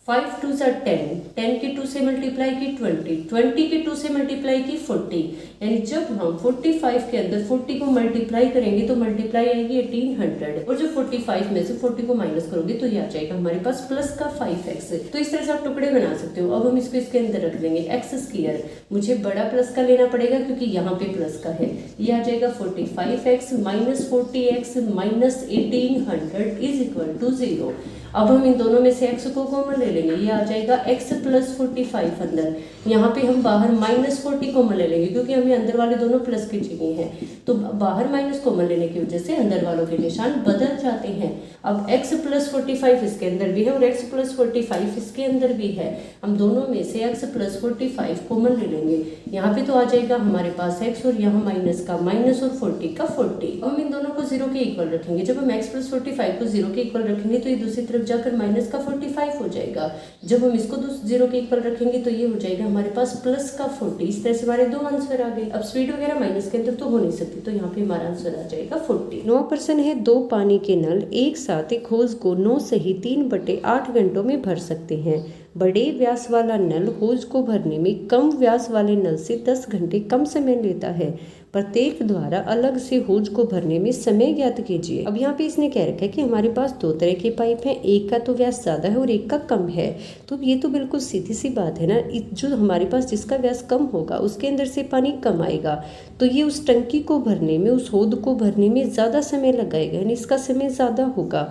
5 2 जा 10 की 2 से मल्टीप्लाई की 20 की 2 से मल्टीप्लाई की 40, यानी जब हम 45 के अंदर 40 को मल्टीप्लाई करेंगे तो मल्टीप्लाई आएगी 1800 और जो 45 में से 40 को माइनस करोगे तो ये आ जाएगा हमारे पास प्लस का 5x। तो इस तरह से आप टुकड़े बना सकते हो। अब हम इसको इसके अंदर रख देंगे x स्क्वायर, मुझे बड़ा प्लस का लेना पड़ेगा क्योंकि यहाँ पे प्लस का है, ये आ जाएगा 45x minus 40x minus 1800 is equal to 0। अब हम इन दोनों में से x को कॉमन ले लेंगे, ये आ जाएगा x प्लस 45 अंदर, यहाँ पे हम बाहर माइनस 40 कॉमन ले लेंगे क्योंकि हमें अंदर वाले दोनों प्लस के चाहिए हैं, तो बाहर माइनस कॉमन लेने की वजह से अंदर वालों के निशान बदल जाते हैं। अब x प्लस 45 इसके अंदर भी है और x प्लस 45 इसके अंदर भी है, हम दोनों में से x प्लस 45 कॉमन ले लेंगे, यहाँ पे तो आ जाएगा हमारे पास x और यहाँ माइनस का माइनस और 40 का 40। अब हम इन दोनों को 0 के इक्वल रखेंगे, जब हम x प्लस 45 को 0 के इक्वल रखेंगे तो ये दूसरी तरफ जाकर माइनस का 45 हो जाएगा। जब हम इसको 0 के इक्वल रखेंगे तो ये हो जाएगा हमारे पास प्लस का 40। इस तरह से हमारे 2 आंसर आ गए। अब स्पीड वगैरह माइनस के अंदर तो हो नहीं सकती, तो यहाँ पे हमारा आंसर आ जाएगा 40। 9 प्रश्न है, 2 पानी के नल एक साथ एक होज को 9 सही 3/8 घंटों में भर सकते हैं। बड़े व्यास वाला नल होज को भरने में कम व्यास वाले नल से 10 घंटे कम समय लेता है। प्रत्येक द्वारा अलग से होज को भरने में समय ज्ञात कीजिए। अब यहाँ पे इसने कह रखा है कि हमारे पास 2 तरह के पाइप हैं, एक का तो व्यास ज्यादा है और एक का कम है। तो ये तो बिल्कुल सीधी सी बात है ना, जो हमारे पास जिसका व्यास कम होगा उसके अंदर से पानी कम आएगा, तो ये उस टंकी को भरने में, उस होद को भरने में ज्यादा समय लगाएगा, यानी इसका समय ज्यादा होगा।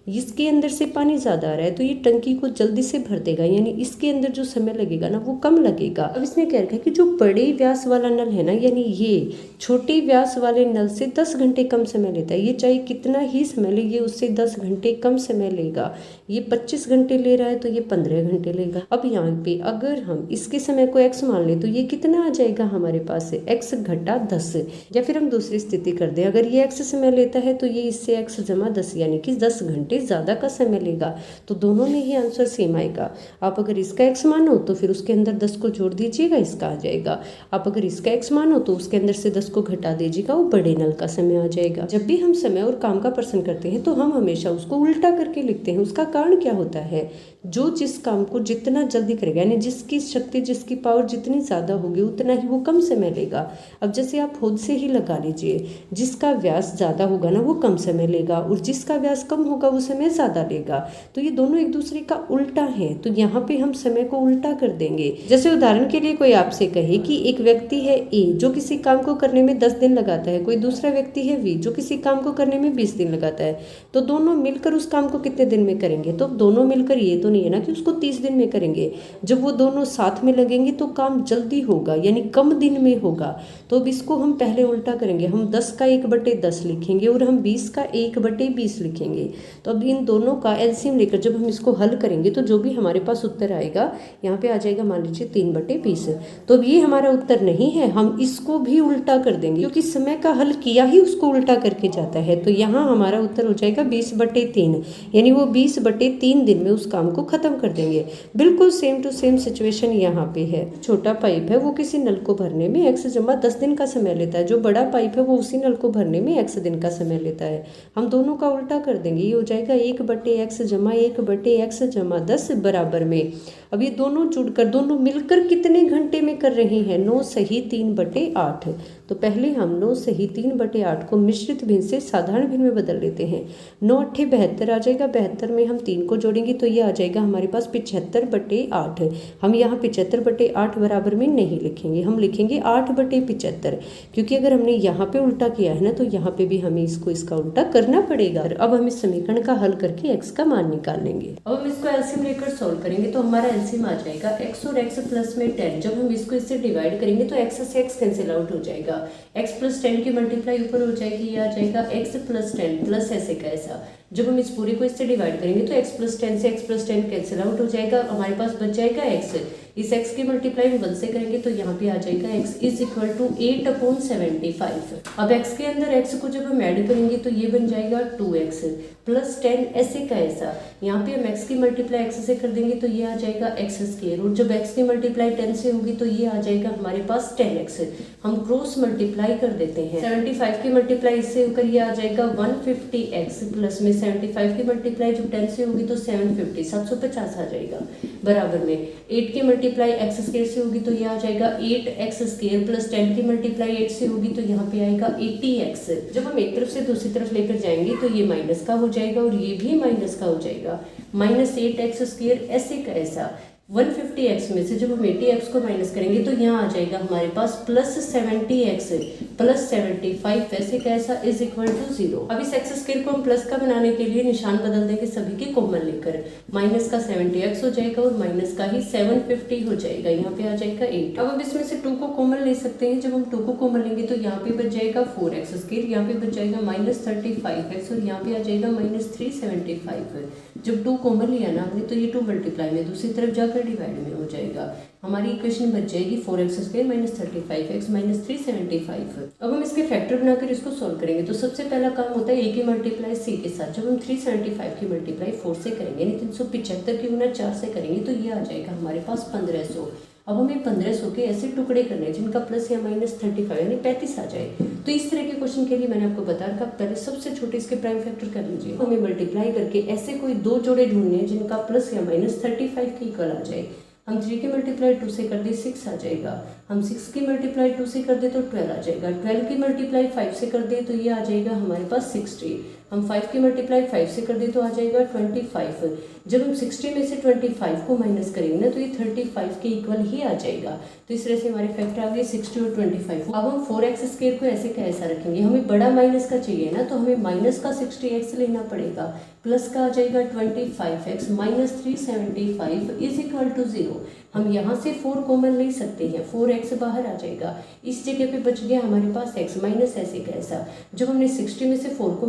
इसके अंदर से पानी ज़्यादा आ रहा है तो ये टंकी को जल्दी से भर देगा, यानी इसके अंदर जो समय लगेगा ना वो कम लगेगा। अब इसने क्या रखा है कि जो बड़े व्यास वाला नल है ना, यानी ये छोटे व्यास वाले नल से 10 घंटे कम समय लेता है। ये चाहे कितना ही समय ले, ये उससे 10 घंटे कम समय लेगा। ये 25 घंटे ले रहा है तो ये 15 घंटे लेगा। अब यहाँ पे अगर हम इसके समय को x मान ले तो ये कितना आ जाएगा हमारे पास से x घटा 10। या फिर हम दूसरी स्थिति कर दें, अगर ये x समय लेता है तो ये इससे x जमा 10 यानी कि 10 घंटे ज़्यादा का समय लेगा। तो दोनों में ही आंसर सेम आएगा। आप अगर इसका x मानो तो फिर उसके अंदर 10 को जोड़ दीजिएगा, इसका आ जाएगा। आप अगर इसका x मानो तो उसके अंदर से 10 को घटा दीजिएगा, वो बड़े नल का समय आ जाएगा। जब भी हम समय और काम का प्रश्न करते हैं तो हम हमेशा उसको उल्टा करके लिखते हैं। उसका कारण क्या होता है, जो जिस काम को जितना जल्दी करेगा, यानी जिसकी शक्ति जिसकी पावर जितनी ज़्यादा होगी उतना ही वो कम समय लेगा। अब जैसे आप खुद से ही लगा लीजिए, जिसका व्यास ज़्यादा होगा ना वो कम समय लेगा और जिसका व्यास कम होगा वो समय ज़्यादा लेगा। तो ये दोनों एक दूसरे का उल्टा है, तो यहाँ पे हम समय को उल्टा कर देंगे। जैसे उदाहरण के लिए कोई आपसे कहे कि एक व्यक्ति है ए जो किसी काम को करने में 10 दिन लगाता है, कोई दूसरा व्यक्ति है बी जो किसी काम को करने में 20 दिन लगाता है, तो दोनों मिलकर उस काम को कितने दिन में करेंगे। तो दोनों मिलकर ये तो नहीं है ना कि उसको 30 दिन में करेंगे। जब वो दोनों साथ में लगेंगे तो काम जल्दी होगा, यानी कम दिन में होगा। तो अब इसको हम पहले उल्टा करेंगे, हम 10 का 1/10 लिखेंगे और हम 20 का 1/20 लिखेंगे। तो अब इन दोनों का एलसीएम लेकर जब हम इसको हल करेंगे तो जो भी हमारे पास उत्तर आएगा, यहाँ पे आ जाएगा मान लीजिए 3/20। तो अब ये हमारा उत्तर नहीं है, हम इसको भी उल्टा कर देंगे क्योंकि समय का हल किया ही उसको उल्टा करके जाता है। तो यहाँ हमारा उत्तर हो जाएगा 20/3, यानी वो 20/3 दिन में उस काम को खत्म कर देंगे। बिल्कुल सेम टू सेम सिचुएशन यहाँ पे है। छोटा पाइप है वो किसी नल को भरने में x जमा 10 दिन का समय लेता है, जो बड़ा पाइप है वो उसी नल को भरने में x दिन का समय लेता है। हम दोनों का उल्टा कर देंगे, ये हो जाएगा 1/x जमा 1/x जमा 10 बराबर में। अब ये दोनों जुड़कर दोनों मिलकर कितने घंटे में कर रही हैं, 9 सही 3/8। तो पहले हम 9 सही 3/8 को मिश्रित भिन्न से साधारण भिन्न में बदल लेते हैं। 9 8 72 आ जाएगा, 72 में हम 3 को जोड़ेंगे तो ये आ जाएगा हमारे पास 75/8। हम यहाँ 75/8 बराबर में नहीं लिखेंगे, हम लिखेंगे 8/75, क्योंकि अगर हमने यहाँ पे उल्टा किया है ना तो यहाँ पे भी हमें इसका उल्टा करना पड़ेगा। अब हम इस समीकरण का हल करके x का मान निकाल लेंगे। अब हम इसको एलसीएम लेकर सॉल्व करेंगे तो हमारा एलसीएम आ जाएगा x और x प्लस में 10। जब हम इसको इससे डिवाइड करेंगे तो x से x कैंसिल आउट हो जाएगा, x प्लस 10 की मल्टीप्लाई ऊपर हो जाएगी, ये आ जाएगा x प्लस 10 प्लस ऐसे का ऐसा। जब हम इस पूरे को इससे डिवाइड करेंगे तो x प्लस 10 से x प्लस 10 कैंसिल आउट हो जाएगा, हमारे पास बच जाएगा x। इस x की मल्टीप्लाई हम 1 से करेंगे तो यहाँ पे आ जाएगा x इज इक्वल टू 8/75। अब x के अंदर x को जब हम ऐड करेंगे तो ये बन जाएगा 2x प्लस 10 ऐसे का ऐसा। यहाँ पे हम x की मल्टीप्लाई x से कर देंगे तो ये आ जाएगा x स्क्वायर, और जब x की मल्टीप्लाई 10 से होगी तो ये आ जाएगा हमारे पास 10x। हम क्रॉस मल्टीप्लाई कर देते हैं, 75 की मल्टीप्लाई इससे होकर ये आ जाएगा 150x प्लस में 75 की मल्टीप्लाई जब 10 से होगी तो 750 750 आ जाएगा बराबर में। 8 की मल्टीप्लाई x स्क्वायर से होगी तो ये आ जाएगा 8x स्क्वायर प्लस 10 की मल्टीप्लाई 8 से होगी तो यहाँ पे आएगा 80x। जब हम एक तरफ से दूसरी तरफ लेकर जाएंगे तो ये माइनस का हो जाएगा और ये भी माइनस का हो जाएगा, -8x स्क्वायर ऐसे का ऐसा। 150x में से जब हम 80x को माइनस करेंगे तो यहाँ आ जाएगा हमारे पास प्लस 70x प्लस 75 ऐसे कैसा इज इक्वल टू 0। अब इस x स्क्वायर को हम प्लस का बनाने के लिए निशान बदल देंगे सभी के कॉमन लेकर, माइनस का 70x हो जाएगा और माइनस का ही 750 हो जाएगा, यहाँ पे आ जाएगा 8। अब इसमें से 2 को कॉमन ले सकते हैं, जब हम 2 को कॉमन लेंगे तो यहाँ पे बच जाएगा 4x स्क्वायर, यहाँ पे बच जाएगा -35x और यहाँ पे आ जाएगा -375। जब 2 कॉमन लिया ना हमने तो ये 2 मल्टीप्लाई में दूसरी तरफ जाकर डिवाइड में हो जाएगा, हमारी इक्वेशन बच जाएगी 4x स्क्वायर -35x -375। अब हम इसके फैक्टर बनाकर इसको सॉल्व करेंगे तो सबसे पहला काम होता है a की मल्टीप्लाई c के साथ। जब हम 375 की मल्टीप्लाई 4 से करेंगे यानी 375 की गुना 4 से करेंगे तो ये आ जाएगा हमारे पास 1500। अब हमें 1500 के ऐसे टुकड़े करने हैं जिनका प्लस या -35 यानी 35 आ जाए। तो इस तरह के क्वेश्चन के लिए मैंने आपको बता रखा, पहले सबसे छोटे इसके प्राइम फैक्टर कर लीजिए। हमें मल्टीप्लाई करके ऐसे कोई 2 जोड़े ढूंढने हैं जिनका प्लस या -35 के इक्वल आ जाए। हम 3 की मल्टीप्लाई 2 से कर दे 6 आ जाएगा, हम 6 की मल्टीप्लाई 2 से कर दे तो 12 आ जाएगा, 12 की मल्टीप्लाई 5 से कर दे तो ये आ जाएगा हमारे पास 60, हम 5 की मल्टीप्लाई 5 से कर दे तो आ जाएगा 25। जब हम 60 में से 25 को माइनस करेंगे ना तो ये 35 के इक्वल ही आ जाएगा। तो इस तरह से हमारे फैक्टर आ गए 60 और 25। अब हम 4x स्क्वायर को ऐसे का ऐसा रखेंगे, हमें बड़ा माइनस का चाहिए ना तो हमें माइनस का 60x लेना पड़ेगा। प्लस का आ जाएगा 25x minus 375 is equal to 0। हम यहाँ से 4 कॉमन ले सकते हैं, 4x बाहर आ जाएगा। इस जगह पे बच गया हमारे पास x माइनस ऐसे कैसा। जब हमने 60 में से 4 को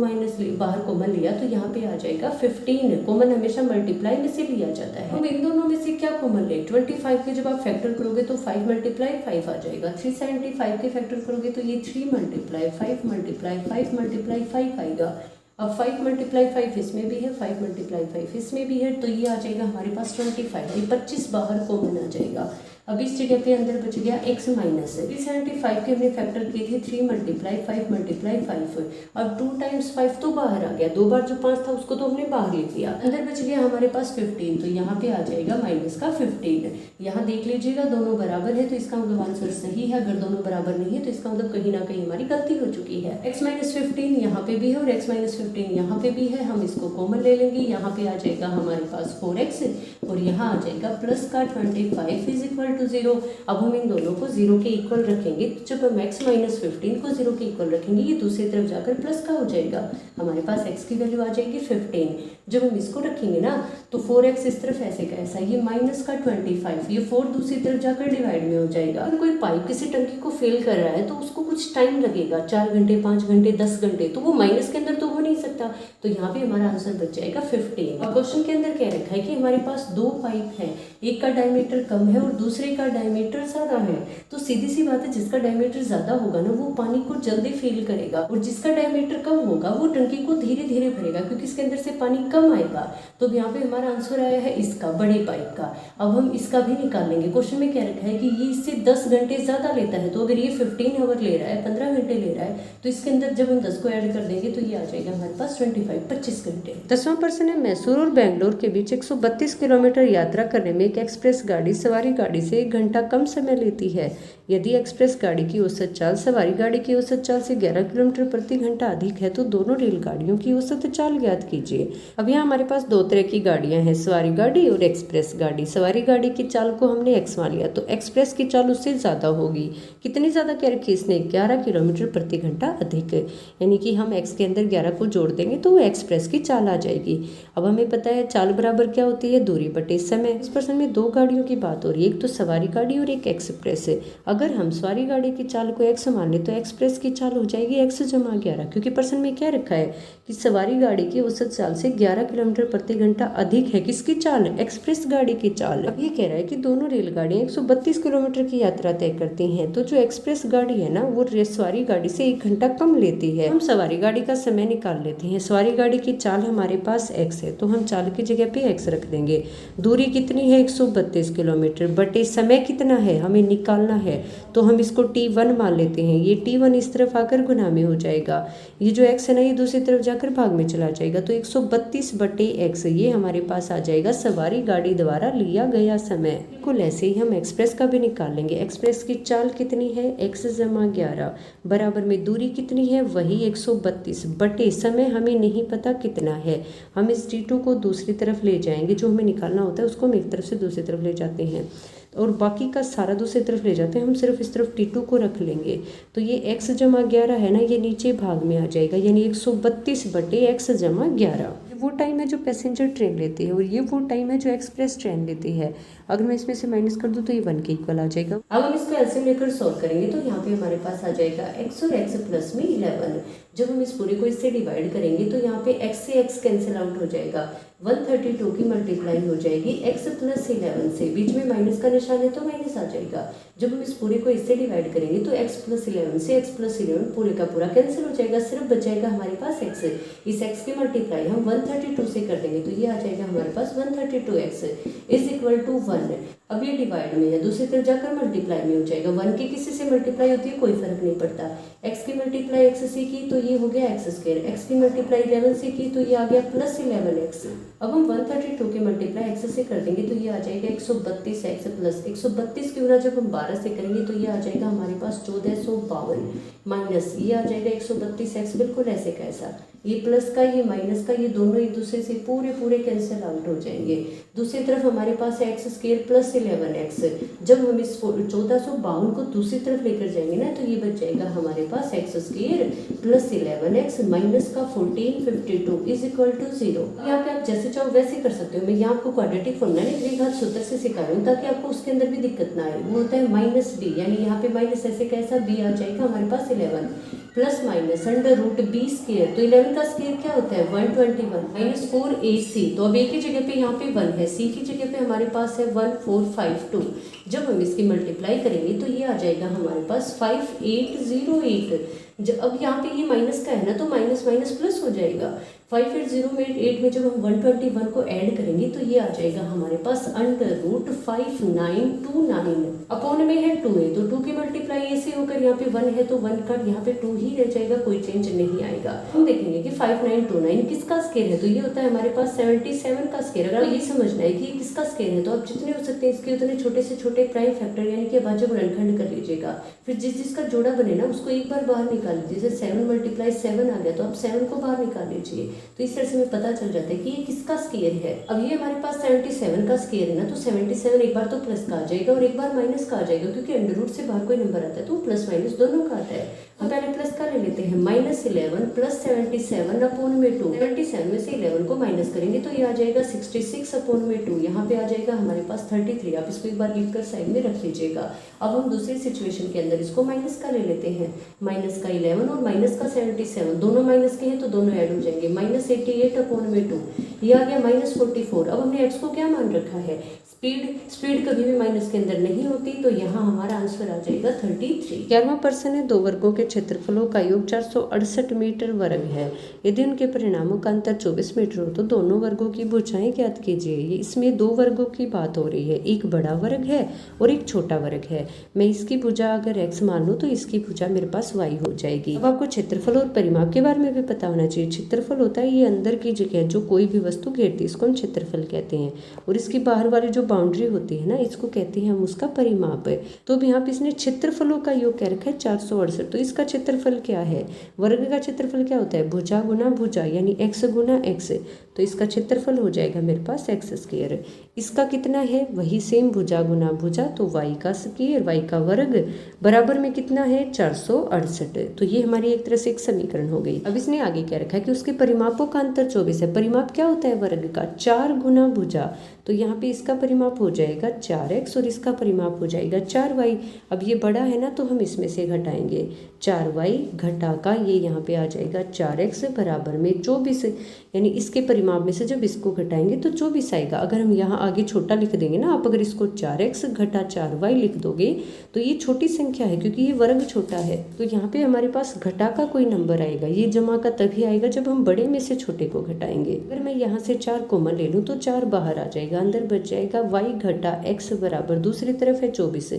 बाहर कॉमन लिया तो यहाँ पे आ जाएगा 15। कॉमन हमेशा मल्टीप्लाई में से लिया जाता है। हम इन दोनों में से क्या कॉमन ले, 25 के जब आप फैक्टर करोगे तो 5 मल्टीप्लाई 5 आ जाएगा। 375 के फैक्टर करोगे तो ये 3 मल्टीप्लाई 5 मल्टीप्लाई 5 मल्टीप्लाई 5 आएगा। अब 5 मल्टीप्लाई 5 इसमें भी है, 5 मल्टीप्लाई 5 इसमें भी है, तो ये आ जाएगा हमारे पास 25। ये 25 बाहर कॉमन आ जाएगा। अब इस जगह पे अंदर बच गया x माइनस 375 के हमने फैक्टर किए थे 3 मल्टीप्लाई 5 मल्टीप्लाई 5। अब 2 टाइम्स 5 तो बाहर आ गया, 2 बार जो 5 था उसको तो हमने बाहर ले लिया। अंदर बच गया हमारे पास 15, तो यहाँ पे आ जाएगा माइनस का 15। यहाँ देख लीजिएगा दोनों बराबर है तो इसका मतलब आंसर सही है। अगर दोनों बराबर नहीं है तो इसका मतलब कहीं ना कहीं हमारी गलती हो चुकी है। x माइनस 15 यहाँ पे भी है और x माइनस 15 यहाँ पे भी है। हम इसको कॉमन ले लेंगे, यहाँ पे आ जाएगा हमारे पास 4x और यहाँ आ जाएगा प्लस का 25 इज इक्वल टू 0। अब हम इन दोनों को 0 के इक्वल रखेंगे, तो जब हम x माइनस 15 को 0 के इक्वल रखेंगे ये दूसरी तरफ जाकर प्लस का हो जाएगा। हमारे पास x की वैल्यू आ जाएगी 15। जब हम इसको रखेंगे ना तो 4x इस तरफ ऐसे का ऐसा, ये माइनस का 25, ये 4 दूसरी तरफ जाकर डिवाइड में हो जाएगा। अगर कोई पाइप किसी टंकी को फिल कर रहा है तो उसको कुछ टाइम लगेगा, 4 घंटे 5 घंटे 10 घंटे, तो वो माइनस के अंदर तो हो नहीं सकता। तो यहाँ पे हमारा आंसर बच जाएगा 15। अब क्वेश्चन के अंदर क्या रखा है कि हमारे पास 2 पाइप है, एक का डायमीटर कम है और दूसरे का डायमीटर ज्यादा है। तो सीधी सी बात है, जिसका डायमीटर ज्यादा होगा ना वो पानी को जल्दी फिल करेगा और जिसका डायमीटर कम होगा वो टंकी को धीरे धीरे भरेगा क्योंकि इसके अंदर से पानी कम आएगा। तो यहाँ पे हमारा आंसर आया है इसका, बड़े पाइप का। अब हम इसका भी निकाल लेंगे। क्वेश्चन में क्या रखा है कि ये इससे 10 घंटे ज्यादा लेता है, तो अगर ये 15 आवर ले रहा है, 15 घंटे ले रहा है, तो इसके अंदर जब हम 10 को ऐड कर देंगे तो ये आ जाएगा हमारे पास 25 घंटे। 10वां प्रश्न है, मैसूर और बेंगलोर के बीच 132 किलोमीटर यात्रा करने में एक एक्सप्रेस गाड़ी सवारी गाड़ी से 1 घंटा कम समय लेती है। यदि एक्सप्रेस गाड़ी की औसत चाल सवारी गाड़ी की औसत चाल से 11 किलोमीटर प्रति घंटा अधिक है तो दोनों रेलगाड़ियों की औसत चाल ज्ञात कीजिए। अब यहाँ हमारे पास 2 तरह की गाड़ियां हैं, सवारी गाड़ी और एक्सप्रेस गाड़ी। सवारी गाड़ी की चाल को हमने x मान लिया तो एक्सप्रेस की चाल उससे ज़्यादा होगी। कितनी ज़्यादा कह रखी इसने, 11 किलोमीटर प्रति घंटा अधिक, यानी कि हम x के अंदर 11 को जोड़ देंगे तो वो एक्सप्रेस की चाल आ जाएगी। अब हमें पता है चाल बराबर क्या होती है, दूरी बटे समय। इस प्रश्न में 2 गाड़ियों की बात हो रही है, एक तो सवारी गाड़ी और एक एक्सप्रेस है। अगर हम सवारी गाड़ी की चाल को x मान ले तो एक्सप्रेस की चाल हो जाएगी x जमा 11, क्योंकि प्रश्न में क्या रखा है कि सवारी गाड़ी की औसत चाल से 11 किलोमीटर प्रति घंटा अधिक है किसकी चाल, एक्सप्रेस गाड़ी की चाल। अब ये कह रहा है कि दोनों रेलगाड़ियां 132 किलोमीटर की यात्रा तय करती हैं, तो जो एक्सप्रेस गाड़ी है ना वो सवारी गाड़ी से 1 घंटा कम लेती है। हम सवारी गाड़ी का समय निकाल लेते हैं। सवारी गाड़ी की चाल हमारे पास x है तो हम चाल की जगह पे x रख देंगे। दूरी कितनी है, 132 किलोमीटर, बटे समय कितना है हमें निकालना है, तो हम इसको t1 मान लेते हैं। ये t1 इस तरफ आकर गुना में हो जाएगा, ये जो x है ना ये दूसरी तरफ जाकर भाग में चला जाएगा, तो 132 बटे x ये हमारे पास आ जाएगा सवारी गाड़ी द्वारा लिया गया समय। बिल्कुल ऐसे ही हम एक्सप्रेस का भी निकाल लेंगे। एक्सप्रेस की चाल कितनी है, x जमा 11 बराबर में दूरी कितनी है, वही 132 बटे समय हमें नहीं पता कितना है। हम इस t2 को दूसरी तरफ ले जाएंगे, जो हमें निकालना होता है उसको हम एक तरफ से दूसरी तरफ ले जाते हैं और बाकी का सारा दूसरी तरफ ले जाते हैं। हम सिर्फ इस तरफ t2 को रख लेंगे, तो ये x जमा 11 है ना ये नीचे भाग में आ जाएगा, यानी 132 बटे x जमा 11। वो टाइम है जो पैसेंजर ट्रेन लेती है और ये वो टाइम है जो एक्सप्रेस ट्रेन लेती है। अगर मैं इसमें से माइनस कर दूं तो ये 1 के इक्वल आ जाएगा। अब हम इसको एलसीएम लेकर सॉल्व करेंगे तो यहाँ पे हमारे पास आ जाएगा x और x प्लस में 11। जब हम इस पूरे को इससे डिवाइड करेंगे तो यहाँ पे x से x कैंसिल आउट हो जाएगा, 132 की मल्टीप्लाई हो जाएगी x प्लस 11 से, बीच में माइनस का निशान है तो माइनस आ जाएगा। जब हम इस पूरे को इससे डिवाइड करेंगे तो x प्लस 11 से x प्लस 11 पूरे का पूरा कैंसिल हो जाएगा, सिर्फ बचेगा हमारे पास x। इस x की मल्टीप्लाई हम 132 से कर देंगे तो ये आ जाएगा हमारे पास 132x इज इक्वल टू 1। अब ये डिवाइड में है, दूसरी तरफ जाकर मल्टीप्लाई में हो जाएगा। 1 की किसी से मल्टीप्लाई होती है कोई फर्क नहीं पड़ता। x की मल्टीप्लाई x से की तो ये हो गया x स्क्वायर, x की मल्टीप्लाई 11 से की तो ये आ गया प्लस 11x। अब हम 132 की मल्टीप्लाई x से कर देंगे तो ये आ जाएगा 132x प्लस 132 की गुना जब हम 12 से करेंगे तो ये आ जाएगा हमारे पास 1452 माइनस ये आ जाएगा 132x, बिल्कुल ऐसे कैसा, ये प्लस का ये माइनस का ये दोनों एक दूसरे से पूरे कैंसिल आउट हो जाएंगे। दूसरी तरफ हमारे पास है x स्क्वायर प्लस 11x। जब हम इस 1452 को दूसरी तरफ लेकर जाएंगे ना तो ये बच जाएगा हमारे पास x square plus 11x minus का 1452 इज इक्वल टू 0। यहाँ पे आप जैसे चाहो वैसे कर सकते हो। मैं यहाँ आपको क्वाड्रेटिक फॉर्मूला नहीं द्विघात सूत्र से सिखा रही हूँ ताकि आपको उसके अंदर भी दिक्कत ना आए। वो होता है माइनस बी, यानी यहाँ पे माइनस ऐसे कैसा बी आ जाएगा हमारे पास 11 plus minus under root b square, तो 11 का स्क्वायर क्या होता है 121 माइनस 4ac, तो अब a की जगह पे यहाँ पे 1 है, c की जगह पे हमारे पास है 1452। जब हम इसकी मल्टीप्लाई करेंगे तो ये आ जाएगा हमारे पास 5808। जब अब यहाँ पे ये माइनस का है ना, तो माइनस माइनस प्लस हो जाएगा। 5808 में जब हम 121 को ऐड करेंगे तो ये आ जाएगा हमारे पास अंडर रूट 5929 अपॉन में है 2a, तो 2 की मल्टीप्लाई ए से होकर यहाँ पे 1 है तो 1 का यहाँ पे 2 ही रह जाएगा, कोई चेंज नहीं आएगा। हम देखेंगे कि 5929 किसका स्क्वायर है, तो ये होता है हमारे पास 77 का स्क्वायर। अगर ये समझना है कि ये किसका स्क्वायर है तो आप जितने हो सकते हैं इसके उतने छोटे से छोटे प्राइम फैक्टर यानी कि अभाज्य गुणनखंड कर लीजिएगा। फिर जिसका जोड़ा बने ना उसको एक बार बाहर निकाल लीजिए। जैसे 7 मल्टीप्लाई 7 आ गया तो आप 7 को बाहर निकाल लीजिए, तो इस तरह से हमें पता चल जाता है कि ये किसका स्क्वायर है। अब ये हमारे पास 77 का स्क्वायर है ना, तो 77 एक बार तो प्लस का आ जाएगा और एक बार माइनस का आ जाएगा, क्योंकि अंडर रूट से बाहर कोई नंबर आता है तो प्लस माइनस दोनों का आता है। हम पहले प्लस का ले लेते हैं, माइनस 11 प्लस 77 अपॉन में 2। 77 में से 11 को माइनस करेंगे तो ये आ जाएगा 66 अपॉन में 2। यहाँ पे आ जाएगा हमारे पास 33। आप इसको एक बार लिख कर साइड में रख लीजिएगा। अब हम दूसरी सिचुएशन के अंदर इसको माइनस का ले लेते हैं, माइनस का 11 और माइनस का 77, दोनों माइनस के हैं तो दोनों ऐड हो जाएंगे। माइनस 88 अपॉन में 2, ये आ गया माइनस 44। अब हमने एक्स को क्या मान रखा है, स्पीड कभी भी माइनस के अंदर नहीं होती, तो यहाँ हमारा आंसर आ जाएगा 33। 11वां प्रश्न है, दो वर्गों के क्षेत्रफलों का योग 468 मीटर वर्ग है। यदि उनके परिणामों का अंतर 24 मीटर हो तो दोनों वर्गों की भुजाएं ज्ञात कीजिए। ये इसमें दो वर्गों की बात हो रही है, एक बड़ा वर्ग है और एक छोटा वर्ग है। मैं इसकी भुजा अगर x मान लूँ तो इसकी भुजा मेरे पास y हो जाएगी। अब आपको क्षेत्रफल और परिमाप के बारे में भी पता होना चाहिए। क्षेत्रफल होता है ये अंदर की जगह जो कोई भी वस्तु घेरती है, इसको हम क्षेत्रफल कहते हैं, और इसकी बाहर वाली जो बाउंड्री होती है ना, इसको कहते हैं हम उसका परिमाप है। तो अब यहाँ पे इसने क्षेत्रफलों का योग कह रखा है 468, तो इसका क्षेत्रफल क्या है, वर्ग का क्षेत्रफल क्या होता है भुजा गुना भुजा, यानी x गुना x, तो इसका क्षेत्रफल हो जाएगा मेरे पास x स्क्वायर। इसका कितना है, वही सेम भुजा गुना भुजा, तो y का स्क्वायर, y का वर्ग बराबर में कितना है 468। तो ये हमारी एक तरह से एक समीकरण हो गई। अब इसने आगे क्या रखा है कि उसके परिमापों का अंतर 24 है। परिमाप क्या होता है वर्ग का, 4 गुना भुजा, तो यहाँ पे इसका परिमाप हो जाएगा 4x और इसका परिमाप हो जाएगा 4y। अब ये बड़ा है ना तो हम इसमें से घटाएंगे, 4y घटा का ये यहाँ पे आ जाएगा 4x बराबर में 24, यानी इसके परिमाप में से जब इसको घटाएंगे तो 24 आएगा। अगर हम यहाँ आगे छोटा लिख देंगे ना, आप अगर इसको 4x घटा 4y लिख दोगे तो ये छोटी संख्या है क्योंकि ये वर्ग छोटा है, तो यहाँ पे हमारे पास घटा का कोई नंबर आएगा। ये जमा का तभी आएगा जब हम बड़े में से छोटे को घटाएंगे। अगर मैं यहाँ से 4 कॉमन ले लूँ तो 4 बाहर आ जाएगा, अंदर बच जाएगा y घटा x बराबर, दूसरी तरफ है 24,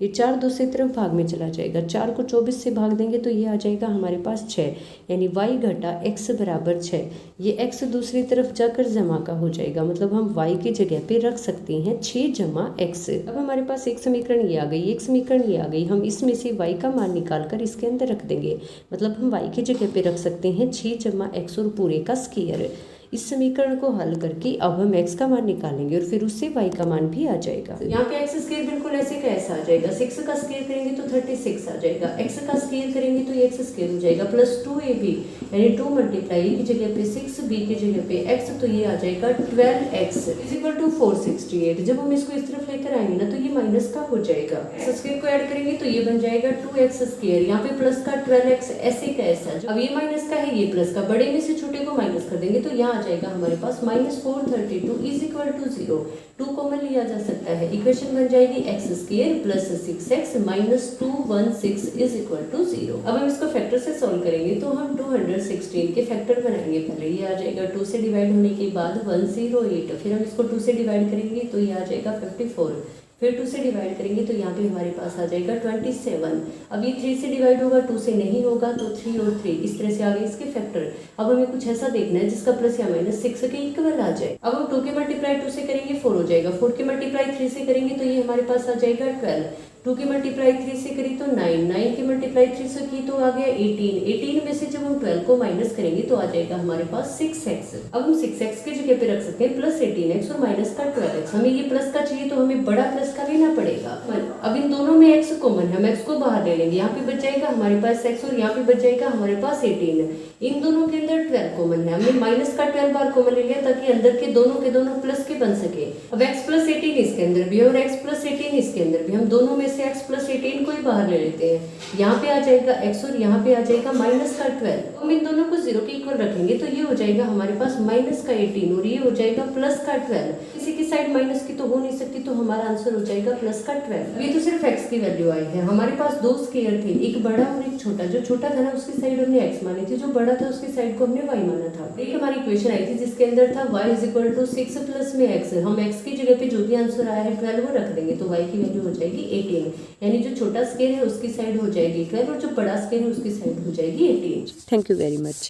ये 4 दूसरी तरफ भाग में चला जाएगा, 4 को 24 से भाग देंगे तो ये आ जाएगा हमारे पास 6, यानी y घटा x बराबर 6। ये x दूसरी तरफ जाकर जमा का हो जाएगा, मतलब हम y की जगह पे रख सकते हैं 6 जमा x। अब हमारे पास एक समीकरण ये आ गई, एक समीकरण ये आ गई, हम इसमें से y का मान निकाल कर इसके अंदर रख देंगे, मतलब हम y की जगह पे रख सकते हैं 6 जमा x और पूरे का स्क्वायर। इस समीकरण को हल करके अब हम x का मान निकालेंगे और फिर उससे y का मान भी आ जाएगा। यहाँ पे x स्क्वायर बिल्कुल ऐसे का ऐसा आ जाएगा, 6 का स्क्वायर करेंगे तो 36 आ जाएगा, x का स्क्वायर करेंगे तो x स्क्वायर हो जाएगा प्लस 2ab, यानी 2 मल्टीप्लाई की जगह पे 6, b की जगह पे x, तो ये आ जाएगा 12x इज इक्वल टू 468। जब हम इसको इस तरफ लेकर आएंगे ना तो ये माइनस का हो जाएगा, x स्क्वायर को ऐड करेंगे तो ये बन जाएगा 2x स्क्वायर, यहाँ पे प्लस का 12x ऐसे का ऐसा। अब ये माइनस का है, ये प्लस का, बड़े में से छोटे को माइनस कर देंगे तो यहाँ जाएगा हमारे पास -432 इज इक्वल टू 0। 2 कॉमन लिया जा सकता है, इक्वेशन बन जाएगी x square plus 6x minus 216 is equal to 0। अब हम इसको फैक्टर से सॉल्व करेंगे तो हम 216 के फैक्टर बनाएंगे। पहले ये आ जाएगा 2 से डिवाइड होने के बाद 108, फिर हम इसको 2 से डिवाइड करेंगे तो ये आ जाएगा 54, फिर 2 से डिवाइड करेंगे तो यहाँ पे हमारे पास आ जाएगा 27। अब ये 3 से डिवाइड होगा, 2 से नहीं होगा, तो 3 और 3 इस तरह से आ गए इसके फैक्टर। अब हमें कुछ ऐसा देखना है जिसका प्लस या माइनस 6 के इक्वल आ जाए। अब हम 2 के मल्टीप्लाई 2 से करेंगे 4 हो जाएगा, 4 के मल्टीप्लाई 3 से करेंगे तो ये हमारे पास आ जाएगा 12, 2 की मल्टीप्लाई 3 से करी तो 9, 9 की मल्टीप्लाई 3 से की तो आ गया 18, 18 में से जब हम 12 को माइनस करेंगे तो आ जाएगा हमारे पास 6x। अब हम 6x की जगह पे रख सकते हैं प्लस 18x और माइनस का 12x। हमें ये प्लस का चाहिए तो हमें बड़ा प्लस का लेना पड़ेगा। अब इन दोनों में x कॉमन है, हम x को बाहर ले लेंगे, यहाँ पे बच जाएगा हमारे पास x और यहाँ पे बच जाएगा हमारे पास 18। इन दोनों के अंदर 12 कॉमन है, हमने माइनस का 12 बार कॉमन ले लिया ताकि अंदर के दोनों प्लस के बन सके। अब x प्लस 18 इसके अंदर भी है और x प्लस 18 इसके अंदर भी, हम दोनों में से x प्लस 18 को ही बाहर ले लेते हैं। यहाँ पे आ जाएगा x और यहाँ पे आ जाएगा माइनस का 12। हम इन दोनों को 0 के इक्वल रखेंगे तो ये हो जाएगा हमारे पास माइनस का 18 और ये हो जाएगा प्लस का 12। किसी की साइड माइनस की तो हो नहीं सकती, तो हमारा आंसर हो जाएगा प्लस का 12। ये तो सिर्फ x की वैल्यू आई है। हमारे पास दो स्केयर थे, एक बड़ा और एक छोटा। जो छोटा था ना उसकी साइड हमने x मानी थी, जो बड़ा था उसकी साइड को हमने y माना था। एक हमारी इक्वेशन आई थी जिसके अंदर था y is equal to 6 plus में x। हम x की जगह पे जो भी आंसर आया है 12 वो रख देंगे तो y की वैल्यू हो जाएगी 18। यानी जो छोटा स्केयर है उसकी साइड हो जाएगी 12 और जो बड़ा स्केयर है उसकी साइड हो जाएगी 18। Thank you very much.